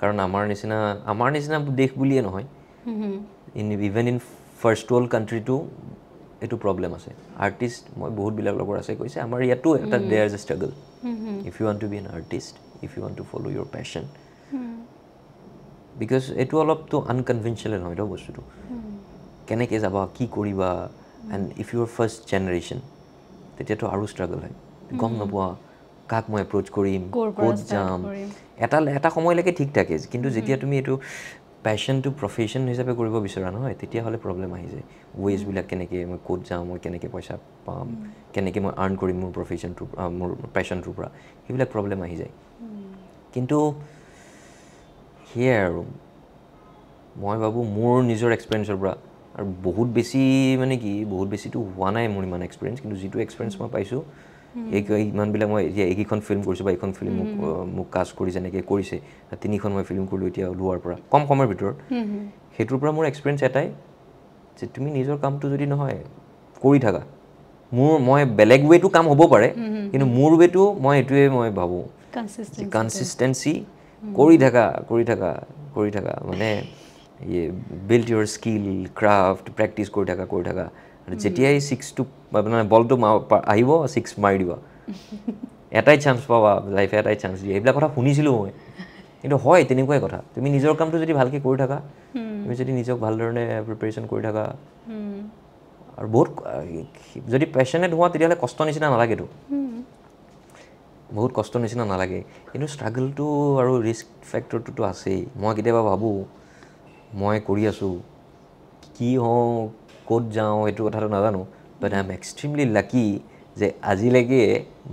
কাৰণ আমাৰ নিচিনা দেশ বুলিয়ে নহয় ইভেন ইন ফাৰ্ষ্ট ৱৰ্ল্ড কাণ্ট্ৰিটো এইটো প্ৰব্লেম আছে আৰ্টিষ্ট মই বহুতবিলাক লগৰ আছে কৈছে আমাৰ ইয়াতো এটা there is a struggle if you want to be an artist if you want to follow' your passion because এইটো অলপতো আনকনভেনশ্যনেল হয় ন বস্তুটো কেনেকৈ যাবা কি কৰিবা and if Euro first generation তেতিয়াতো আৰু ষ্ট্ৰাগল হয় গম নোপোৱা কাক মই এপ্ৰ'চ কৰিম ক'ত যাম এটা সময়লৈকে ঠিক থাকে কিন্তু যেতিয়া তুমি এইটো পেশ্যনটো প্ৰফেশ্যন হিচাপে কৰিব বিচৰা নহয় তেতিয়াহ'লে প্ৰব্লেম আহি যায় ৱেজবিলাক কেনেকৈ মই ক'ত যাওঁ মই কেনেকৈ পইচা পাম কেনেকৈ মই আৰ্ণ কৰিম মোৰ প্ৰফেশ্যনটোৰ মোৰ পেশ্যনটোৰ পৰা সেইবিলাক প্ৰব্লেম আহি যায় কিন্তু সেয়াই আৰু মই ভাবোঁ মোৰ নিজৰ এক্সপিৰিয়েঞ্চৰ পৰা আৰু বহুত বেছি মানে কি বহুত বেছিটো হোৱা নাই মোৰ ইমান এক্সপিৰিয়েঞ্চ কিন্তু যিটো এক্সপিৰিয়েঞ্চ মই পাইছোঁ ইমানবিলাক মই এতিয়া এইকেইখন ফিল্ম কৰিছোঁ বা এইখন ফিল্ম মোক কাষ্ট কৰি যেনেকৈ কৰিছে 3খন মই ফিল্ম কৰিলোঁ এতিয়া ওলোৱাৰ পৰা কম সময়ৰ ভিতৰত সেইটোৰ পৰা মোৰ এক্সপিৰিয়েঞ্চ এটাই যে তুমি নিজৰ কামটো যদি নহয় কৰি থাকা মই বেলেগ ৱেটো কাম হ'ব পাৰে কিন্তু মোৰ ৱেটো মই এইটোৱে মই ভাবোঁ কনচিষ্টেঞ্চি কৰি থাকা মানে build your skill craft practice কৰি থাকা আৰু যেতিয়াই ছিক্সটো মানে বলটো আহিব 6 মাৰি দিবা এটাই চান্স পাবা লাইফে এটাই চান্স দিয়ে এইবিলাক কথা শুনিছিলোঁ মই কিন্তু হয় তেনেকুৱাই কথা তুমি নিজৰ কামটো যদি ভালকৈ কৰি থাকা তুমি যদি নিজক ভালধৰণে প্ৰিপেৰেশ্যন কৰি থাকা আৰু বহুত যদি পেশ্যনেট হোৱা তেতিয়াহ'লে কষ্ট নিচিনা নালাগেতো বহুত কষ্ট নিচিনা নালাগে কিন্তু ষ্ট্ৰাগলটো আৰু ৰিস্ক ফেক্টৰটোতো আছেই মই কেতিয়াবা ভাবোঁ মই কৰি আছোঁ কি হওঁ ক'ত যাওঁ এইটো কথাটো নাজানো বাট আই এম এক্সট্ৰিমলি লাকি যে আজিলৈকে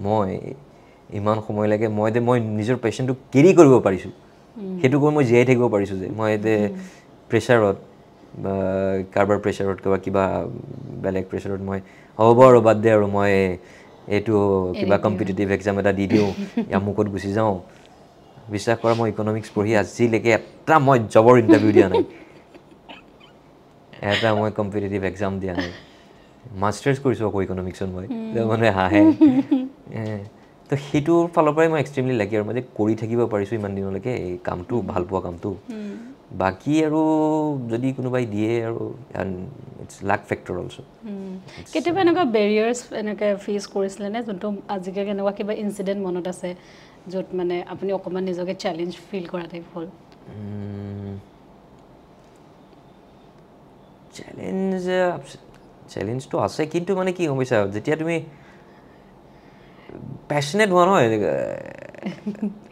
মই ইমান সময়লৈকে মই নিজৰ পেশ্যনটো কেৰি কৰিব পাৰিছোঁ সেইটো কৈ মই জীয়াই থাকিব পাৰিছোঁ যে মই এতিয়া প্ৰেছাৰত বা কাৰোবাৰ প্ৰেছাৰত কিবা বেলেগ প্ৰেছাৰত মই হ'ব আৰু বাদ দে আৰু মই এইটো কিবা কম্পিটিটিভ এক্সাম এটা দি দিওঁ আমুকত গুচি যাওঁ বিশ্বাস কৰা মই ইকনমিক্স পঢ়ি আজিলৈকে এটা মই জবৰ ইণ্টাৰভিউ দিয়া নাই এটা মই কম্পিটিটিভ এক্সাম দিয়া নাই মাষ্টাৰ্ছ কৰিছোঁ আকৌ ইকনমিক্সত মই মানে হাঁহে তো সেইটোৰ ফালৰ পৰাই মই এক্সট্ৰিমলি লাকি আৰু মই যে কৰি থাকিব পাৰিছোঁ ইমান দিনলৈকে এই কামটো ভাল পোৱা কামটো বাকী আৰু যদি কোনোবাই দিয়ে আৰু ইটছ লাক ফেক্টৰ অলছ' কেতিয়াবা এনেকুৱা বেৰিয়াৰ্ছ এনেকৈ ফেচ কৰিছিলেনে যোনটো আজিকালি এনেকুৱা কিবা ইনচিডেণ্ট মনত আছে য'ত মানে আপুনি অকণমান নিজকে চেলেঞ্জ ফিল কৰা টাইপ হ'ল চেলেঞ্জটো আছে কিন্তু মানে কি গম পাইছা যেতিয়া তুমি পেশ্যনেট হোৱা নহয়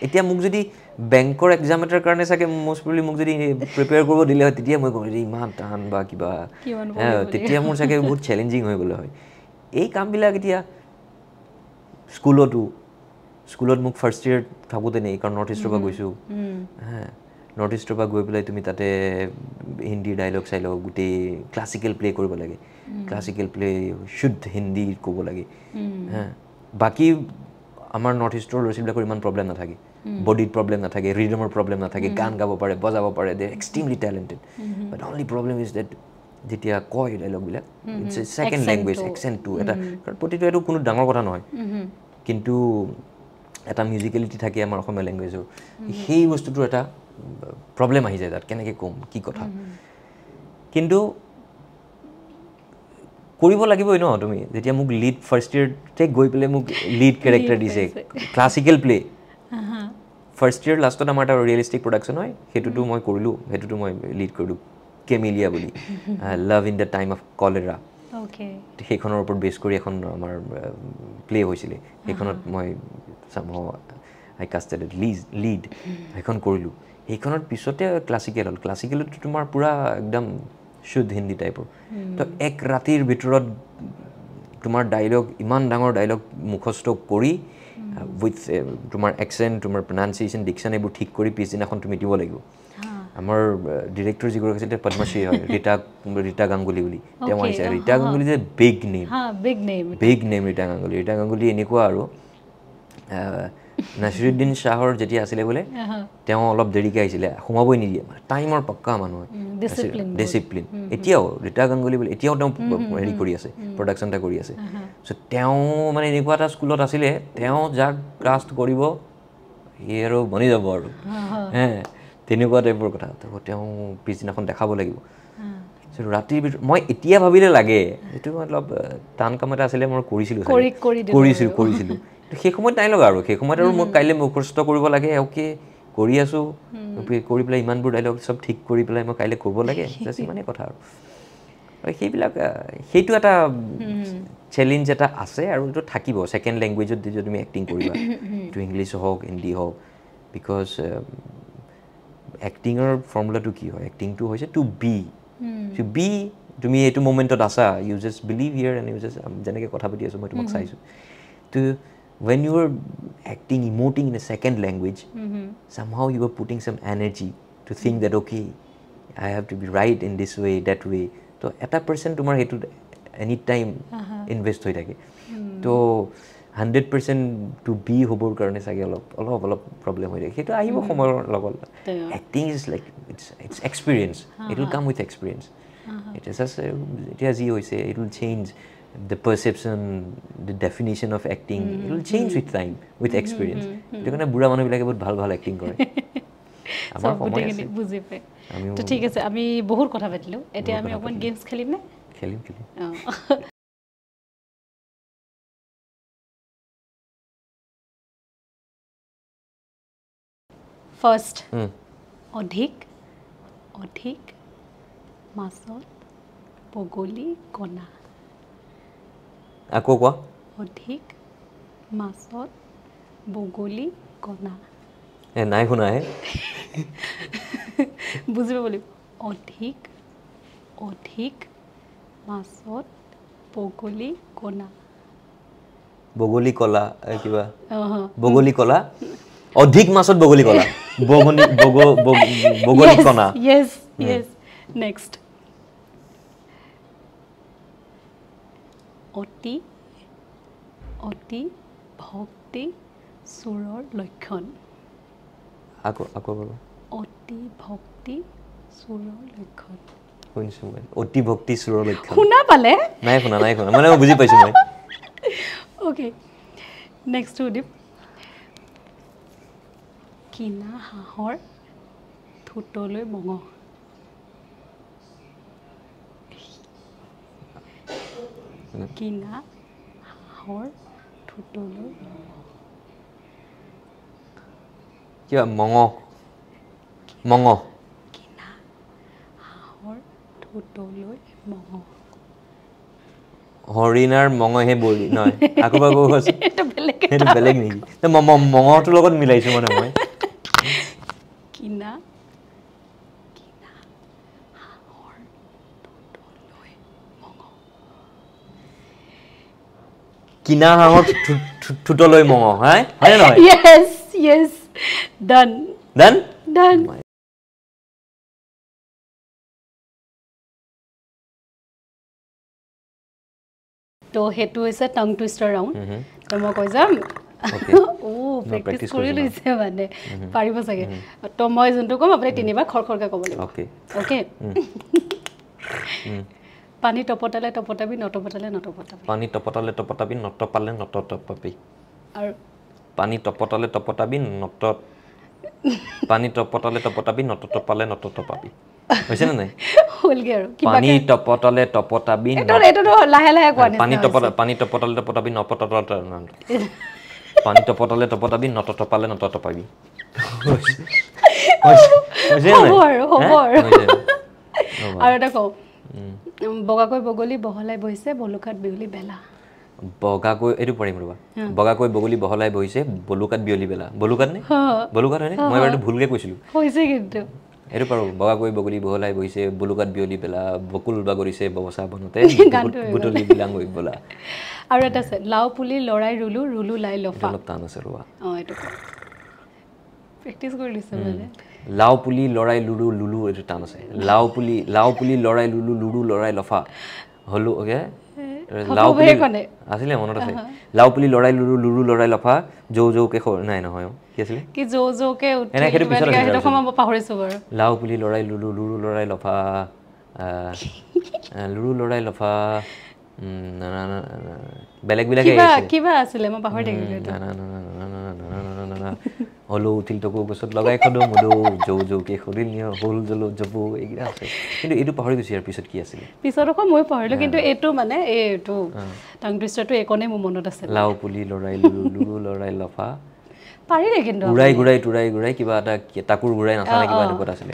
এতিয়া মোক যদি বেংকৰ এক্সাম এটাৰ কাৰণে চাগে মষ্ট প্ৰবলি মোক যদি প্ৰিপেয়াৰ কৰিব দিলে হয় তেতিয়া মই ক'ম যে ইমান টান বা কিবা তেতিয়া মোৰ চাগে বহুত চেলেঞ্জিং হৈ গ'লে হয় এই কামবিলাক এতিয়া স্কুলত মোক ফাৰ্ষ্ট ইয়েৰ থাকোঁতে নেই কাৰণ নৰ্থ ইষ্টৰ পৰা গৈছোঁ নৰ্থ ইষ্টৰ পৰা গৈ পেলাই তুমি তাতে হিন্দী ডাইলগ চাইলগ গোটেই ক্লাছিকেল প্লে' কৰিব লাগে ক্লাছিকেল প্লে' শুদ্ধ হিন্দী ক'ব লাগে বাকী আমাৰ নৰ্থ ইষ্টৰ ল'ৰা ছোৱালীবিলাকৰ ইমান প্ৰব্লেম নাথাকে বডিত প্ৰব্লেম নাথাকে ৰিডমৰ প্ৰব্লেম নাথাকে গান গাব পাৰে বজাব পাৰে they extremely talented but only problem is that যেতিয়া কয় ডাইলগবিলাক ইটছ এ ছেকেণ্ড লেংগুৱেজ এক্সেণ্টটো এটা কাৰণ প্ৰতিটো এইটো কোনো ডাঙৰ কথা নহয় কিন্তু এটা মিউজিকেলিটি থাকে আমাৰ অসমীয়া লেংগুৱেজৰ সেই বস্তুটোৰ এটা প্ৰব্লেম আহি যায় তাত কেনেকৈ ক'ম কি কথা কিন্তু কৰিব লাগিবই ন তুমি যেতিয়া মোক লিড ফাৰ্ষ্ট ইয়েৰতে গৈ পেলাই মোক লিড কেৰেক্টাৰ দিছে ক্লাছিকেল প্লে ফাৰ্ষ্ট ইয়েৰ লাষ্টত আমাৰ এটা ৰিয়েলিষ্টিক প্ৰডাকশ্যন হয় সেইটোতো মই কৰিলোঁ সেইটোতো মই লিড কৰিলোঁ কেমিলিয়া বুলি love in the time of cholera সেইখনৰ ওপৰত বেছ কৰি এখন আমাৰ প্লে হৈছিলে সেইখনত মই আই কাষ্টেড লিড সেইখন কৰিলোঁ সেইখনৰ পিছতে ক্লাছিকেল হ'ল ক্লাছিকেলতো তোমাৰ পূৰা একদম শুদ্ধ হিন্দী টাইপৰ তো এক ৰাতিৰ ভিতৰত তোমাৰ ডাইলগ ইমান ডাঙৰ ডাইলগ মুখস্থ কৰি উইথ তোমাৰ একচেণ্ট তোমাৰ প্ৰনাউন্সিয়েশ্যন ডিকশ্যন এইবোৰ ঠিক কৰি পিছদিনাখন তুমি দিব লাগিব আমাৰ ডিৰেক্টৰ যিগৰাকী আছিল পদ্মশ্ৰী হয় ৰীতা গাংগুলী বুলি তেওঁ আহিছে ৰীতা গাংগুলী যে বিগ নেম ৰীতা গাংগুলী এনেকুৱা আৰু নাছিৰুদ্দিন শ্বাহৰ যেতিয়া আছিলে বোলে তেওঁ অলপ দেৰিকৈ আহিছিলে সোমাবই নিদিয়ে টাইমৰ পাক্কা মানুহ ডিচিপ্লিন এতিয়াও ৰীতা গাংগুলী বুলি এতিয়াও তেওঁ হেৰি কৰি আছে প্ৰডাকশ্যন এটা কৰি আছে চ' তেওঁ মানে এনেকুৱা এটা স্কুলত আছিলে তেওঁ যাক ট্ৰাষ্ট কৰিব সি আৰু বনি যাব আৰু তেনেকুৱা টাইপৰ কথা তেওঁ পিছদিনাখন দেখাব লাগিব ৰাতিৰ ভিতৰত মই এতিয়া ভাবিলে লাগে এইটো অলপ টান কাম এটা আছিলে মই কৰিছিলোঁ সেই সময়ত নাই লগা আৰু সেই সময়ত আৰু মোক কাইলৈ মুখস্থ কৰিব লাগে অ'কে কৰি আছোঁ কৰি পেলাই ইমানবোৰ ডাইলগ চব ঠিক কৰি পেলাই মই কাইলৈ ক'ব লাগে জাষ্ট ইমানেই কথা আৰু সেইবিলাক সেইটো এটা চেলেঞ্জ এটা আছে আৰু এইটো থাকিব ছেকেণ্ড লেংগুৱেজত যদি তুমি এক্টিং কৰিবা এইটো ইংলিছ হওক হিন্দী হওক বিকজ এক্টিঙৰ ফৰ্মুলাটো কি হয় এক্টিংটো হৈছে টু বি তুমি এইটো মমেণ্টত আছা you just believe here and you just যেনেকৈ কথা পাতি আছোঁ মই তোমাক চাইছোঁ তো when you are acting, emoting in a second language, somehow you are putting some energy to think that, okay, I have to be right in this way, that way. So, at a person, tomorrow, he to anytime invest hoy thake. So, 100% to be hobor karone sage olop problem hoy thake. Heto ahibo khomoy logol. Acting is like it's experience. It will come with experience. It is just it has it will change. The perception, the definition of acting, it will change with time, with experience. Itu karena budak manu bilage bahut bhal acting kore. Amar সময় আছে বুজি পাই তো ঠিক আছে আমি বহুত কথা পাতিলো এতিয়া আমি অকমান গেমস খেলিম না খেলিম ফার্স্ট অধিক মাছত বগলী কণা আকৌ কোৱা অধিক মাছত বগলী কণা নাই শুনা বুজিব লাগিব অধিক মাছত বগলী কণা বগলী কলা কিবা বগলী কলা অধিক মাছত বগলী কলা বগলী কণা yes next অতি ভক্তি সুৰৰ লক্ষণ আকৌ অতি ভক্তি সুৰৰ লক্ষণ শুনিছো মই অতি ভক্তি সুৰৰ লক্ষণ শুনা পালে নাই শুনা মানে মই বুজি পাইছো মই ওকে নেক্সট উদিপ কিনা হাঁহৰ ঠোঁটলৈ মঙহ কিনা হাঁহৰ ঠোঁটলৈ কিবা মঙহ কিনা হাঁহৰ ঠোঁটলৈ মঙহ হৰিণাৰ মঙহে বলি নহয় আকৌ এইটো বেলেগ নেকি মঙহটোৰ লগত মিলাইছো মানে মই কিনা হাঁহৰ ঠোঁটলৈ মঙহ কিনা হাঁহৰ ঠোঁটলৈ মঙহ হয় নহয় yes done তো হেতু হৈছে টাং টুইষ্টাৰ ৰাউণ্ড তো মই কৈ যাম প্ৰেক্টিছ কৰি লৈছে মানে পাৰিব চাগে তো মই যোনটো ক'ম আপুনি তিনিবাৰ খৰখৰকৈ ক'ব লাগিব অ'কে পানী টপটালে টপটাবি নটপটালে পানী টপটালে টপটাবি নটপালে নটপাবি আৰু পানী টপটালে টপটাবি নটপালে নটপাবি হৈছে নে নাই হলগে আৰু পানী টপটালে টপটাবি এইটো লাহে কোৱা পানী টপটালে টপটাবি পানী টপটালে টপটাবি নটপালে নটপাবি হ'ব আৰু এটা কওঁ বগাকৈ বগলী বহলাই বহিছে বলুকাত বিয়লি বেলা বগাকৈ এইটো পাৰিম ৰবা বগাকৈ বগলী বহলাই বহিছে বলুকাত বিয়লি বেলা বলুকাত হয়নে মই এবাৰ ভুলকে কৈছিলো হৈছে কিন্তু এইটো পাৰো বগাকৈ বগলী বহলাই বহিছে বলুকাত বিয়লি বেলা বকুল বাগৰিছে ববচা বনতে বুটলি বিলাং হৈ বলা আৰু এটা আছে লাও পুলি লৰাই ৰুলু লাই লফা অলপ টান আছে ৰবা এইটো প্ৰেক্টিছ কৰি দিছে মানে লাও পুলি লৰাই লুৰু লুলু এইটো টান আছে লাও পুলি লৰাই লুলু লুৰু লৰাই লফা হলো ওকে লাও পুলি আছিলে মনত আছে লাও পুলি লৰাই লুৰু লুৰু লৰাই লফা জৌ জৌকে নাই নহয় কি আছিলে কি জৌ জৌকে উঠি সেইটো সময় পাহৰিছো বাৰু লাও পুলি লৰাই লুৰু লুৰু লৰাই লফা লুৰু লৰাই লফা বেলেগ বেলেগ কিবা আছিলে মই পাহৰি থাকিলো হলো উঠিল টকো গছত লগাই খদো মুদো জৌ জৌকে খৰিল নিয় হল জলো জপু এইকেইটা আছে কিন্তু এইটো পাহৰি গৈছে ইয়াৰ পিছত কি আছিলে পিছত আকৌ মই পাহৰিলো কিন্তু এইটো মানে এইটো টাং টুইষ্টাৰটো একনে মোৰ মনত আছে লাও পুলি লৰাই লুৰু লৰাই লফা পাৰিলে কিন্তু উৰাই গুৰাই কিবা এটা তাকুৰ গুৰাই নাথানে কিবা এনেকুৱা আছিলে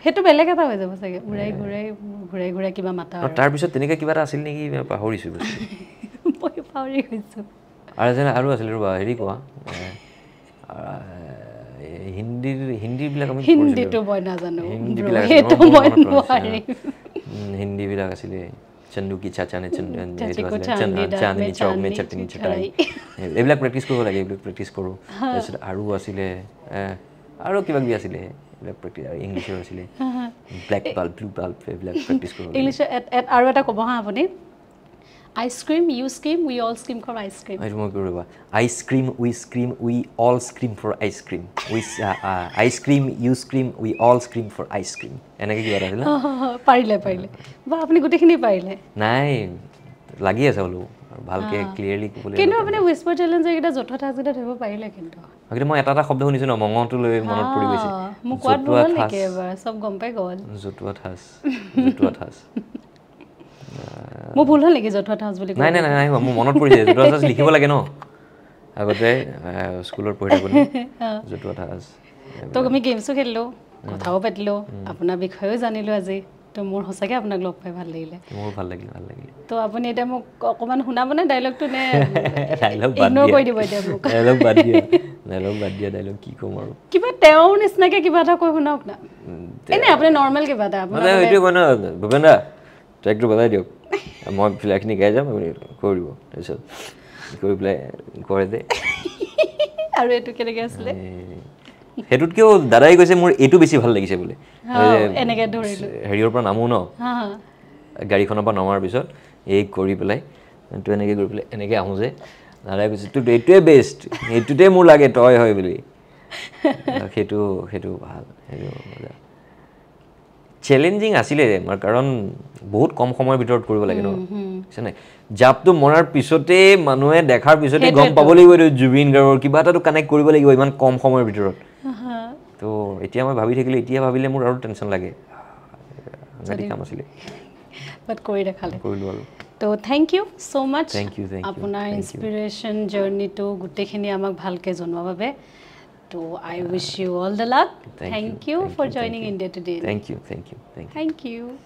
হেতু বেলেগ এটা হৈ যাব চাগে উৰাই গুৰাই কিবা মাতা আৰু তাৰ পিছত তেনেকৈ কিবা এটা আছিল নেকি পাহৰিছো মই পাহৰি গৈছো আৰু আছিল ৰবা হেৰি কোৱা হিন্দী বিলাক আমি হিন্দীটো মই নাজানো হিন্দী বিলাক আছিলে চন্দু কি চাচা নে চান্দনি চক মে চটনি চটাই এইবিলাক প্ৰেক্টিছ কৰিব লাগে এইবিলাক প্ৰেক্টিছ কৰোঁ তাৰপিছত আৰু আছিলে আৰু কিবা কিবি আছিলে এইবিলাক প্ৰেক্টিছ আৰু ইংলিছৰ আছিলে ব্লেক বাল্ব ব্লু বাল্ব এইবিলাক প্ৰেক্টিছ কৰোঁ ইংলিছ আৰু এটা ক'ব হা আপুনি ice cream you scream we all scream for ice cream I মই কৰিবা ice cream we all scream for ice cream we ice cream you scream we all scream for ice cream এনেকৈ কিবা আছিল পাৰিলে বা আপুনি গোটেইখিনি পাৰিলে নাই লাগি আছে বোলো ভালকে ক্লিয়াৰলি ক'বলৈ কিন্তু আপুনি হুইস্পাৰ চ্যালেঞ্জৰ এটা জঠা ঠাজটা ধৰিব পাৰিলে কিন্তু মই এটা শব্দ শুনিছো ন মঙহটো লৈ মনত পৰি গৈছে মোক কোৱাত ভুল নেকি এবাৰ সব গম পাই গ'ল জতুৱা ঠাচ মই ভুল হ'ল নেকি জতুৱা ঠাচ বুলি নাই মোৰ মনত পৰিছে জতুৱা ঠাচ লিখিব লাগে ন আগতে স্কুলত পঢ়ি থাকোঁতে জতুৱা ঠাচ তো আমি গেমছো খেলিলো কথাও পাতিলো আপোনাৰ বিষয়েও জানিলো আজি তো মোৰ সঁচাকৈ আপোনাক লগ পাই ভাল লাগিলে মোৰ ভাল লাগিলে তো আপুনি এতিয়া মোক অকণমান শুনাবনে ডাইলগটো নে ডাইলগ ইগনোৰ কৰি দিব এতিয়া মোক ডাইলগ বাদ দিয়া ডাইলগ কি ক'ম আৰু কিবা তেওঁৰ নিচিনাকৈ কিবা এটা কৈ শুনাওক না এনে আপুনি নৰ্মেল কিবা এটা মানে এইটো কয় ন ভূপেন দা ট্ৰেকটো বজাই দিয়ক মই ফিলাখিনি গাই যাম আপুনি কৰি দিব তাৰপিছত কৰি পেলাই কৰে দে আৰু এইটো কেনেকৈ আছিলে সেইটোতকেও দাদাই কৈছে মোৰ এইটো বেছি ভাল লাগিছে বোলে এনেকৈ ধৰিলোঁ হেৰিয়ৰ পৰা নামো ন গাড়ীখনৰ পৰা নমাৰ পিছত এই কৰি পেলাই তো এনেকৈ কৰি পেলাই এনেকৈ আহোঁ যে দাদাই কৈছে তোৰ এইটোৱে বেষ্ট এইটোতে মোৰ লাগে তই হয় বুলি সেইটো ভাল সেইটো চেলেঞ্জিং আছিলে আমাৰ কাৰণ বহুত কম সময়ৰ ভিতৰত কৰিব লাগে ন নাই জাপটো মৰাৰ পিছতে মানুহে দেখাৰ পিছতে গম পাব লাগিব এইটো জুবিন গাৰ্গৰ কিবা এটাতো কানেক্ট কৰিব লাগিব ইমান কম সময়ৰ ভিতৰত তো এতিয়া মই ভাবি থাকিলে এতিয়া ভাবিলে মোৰ আৰু টেনশ্যন লাগে কাম আছিলে বাট কৰি দেখালে কৰিলোঁ আৰু তো thank you so' much thank you আপোনাৰ ইনস্পিৰেশ্যন জাৰ্নিটো গোটেইখিনি আমাক ভালকৈ জনোৱাৰ বাবে তো I wish you all the luck thank you for joining India Today thank you Thank you.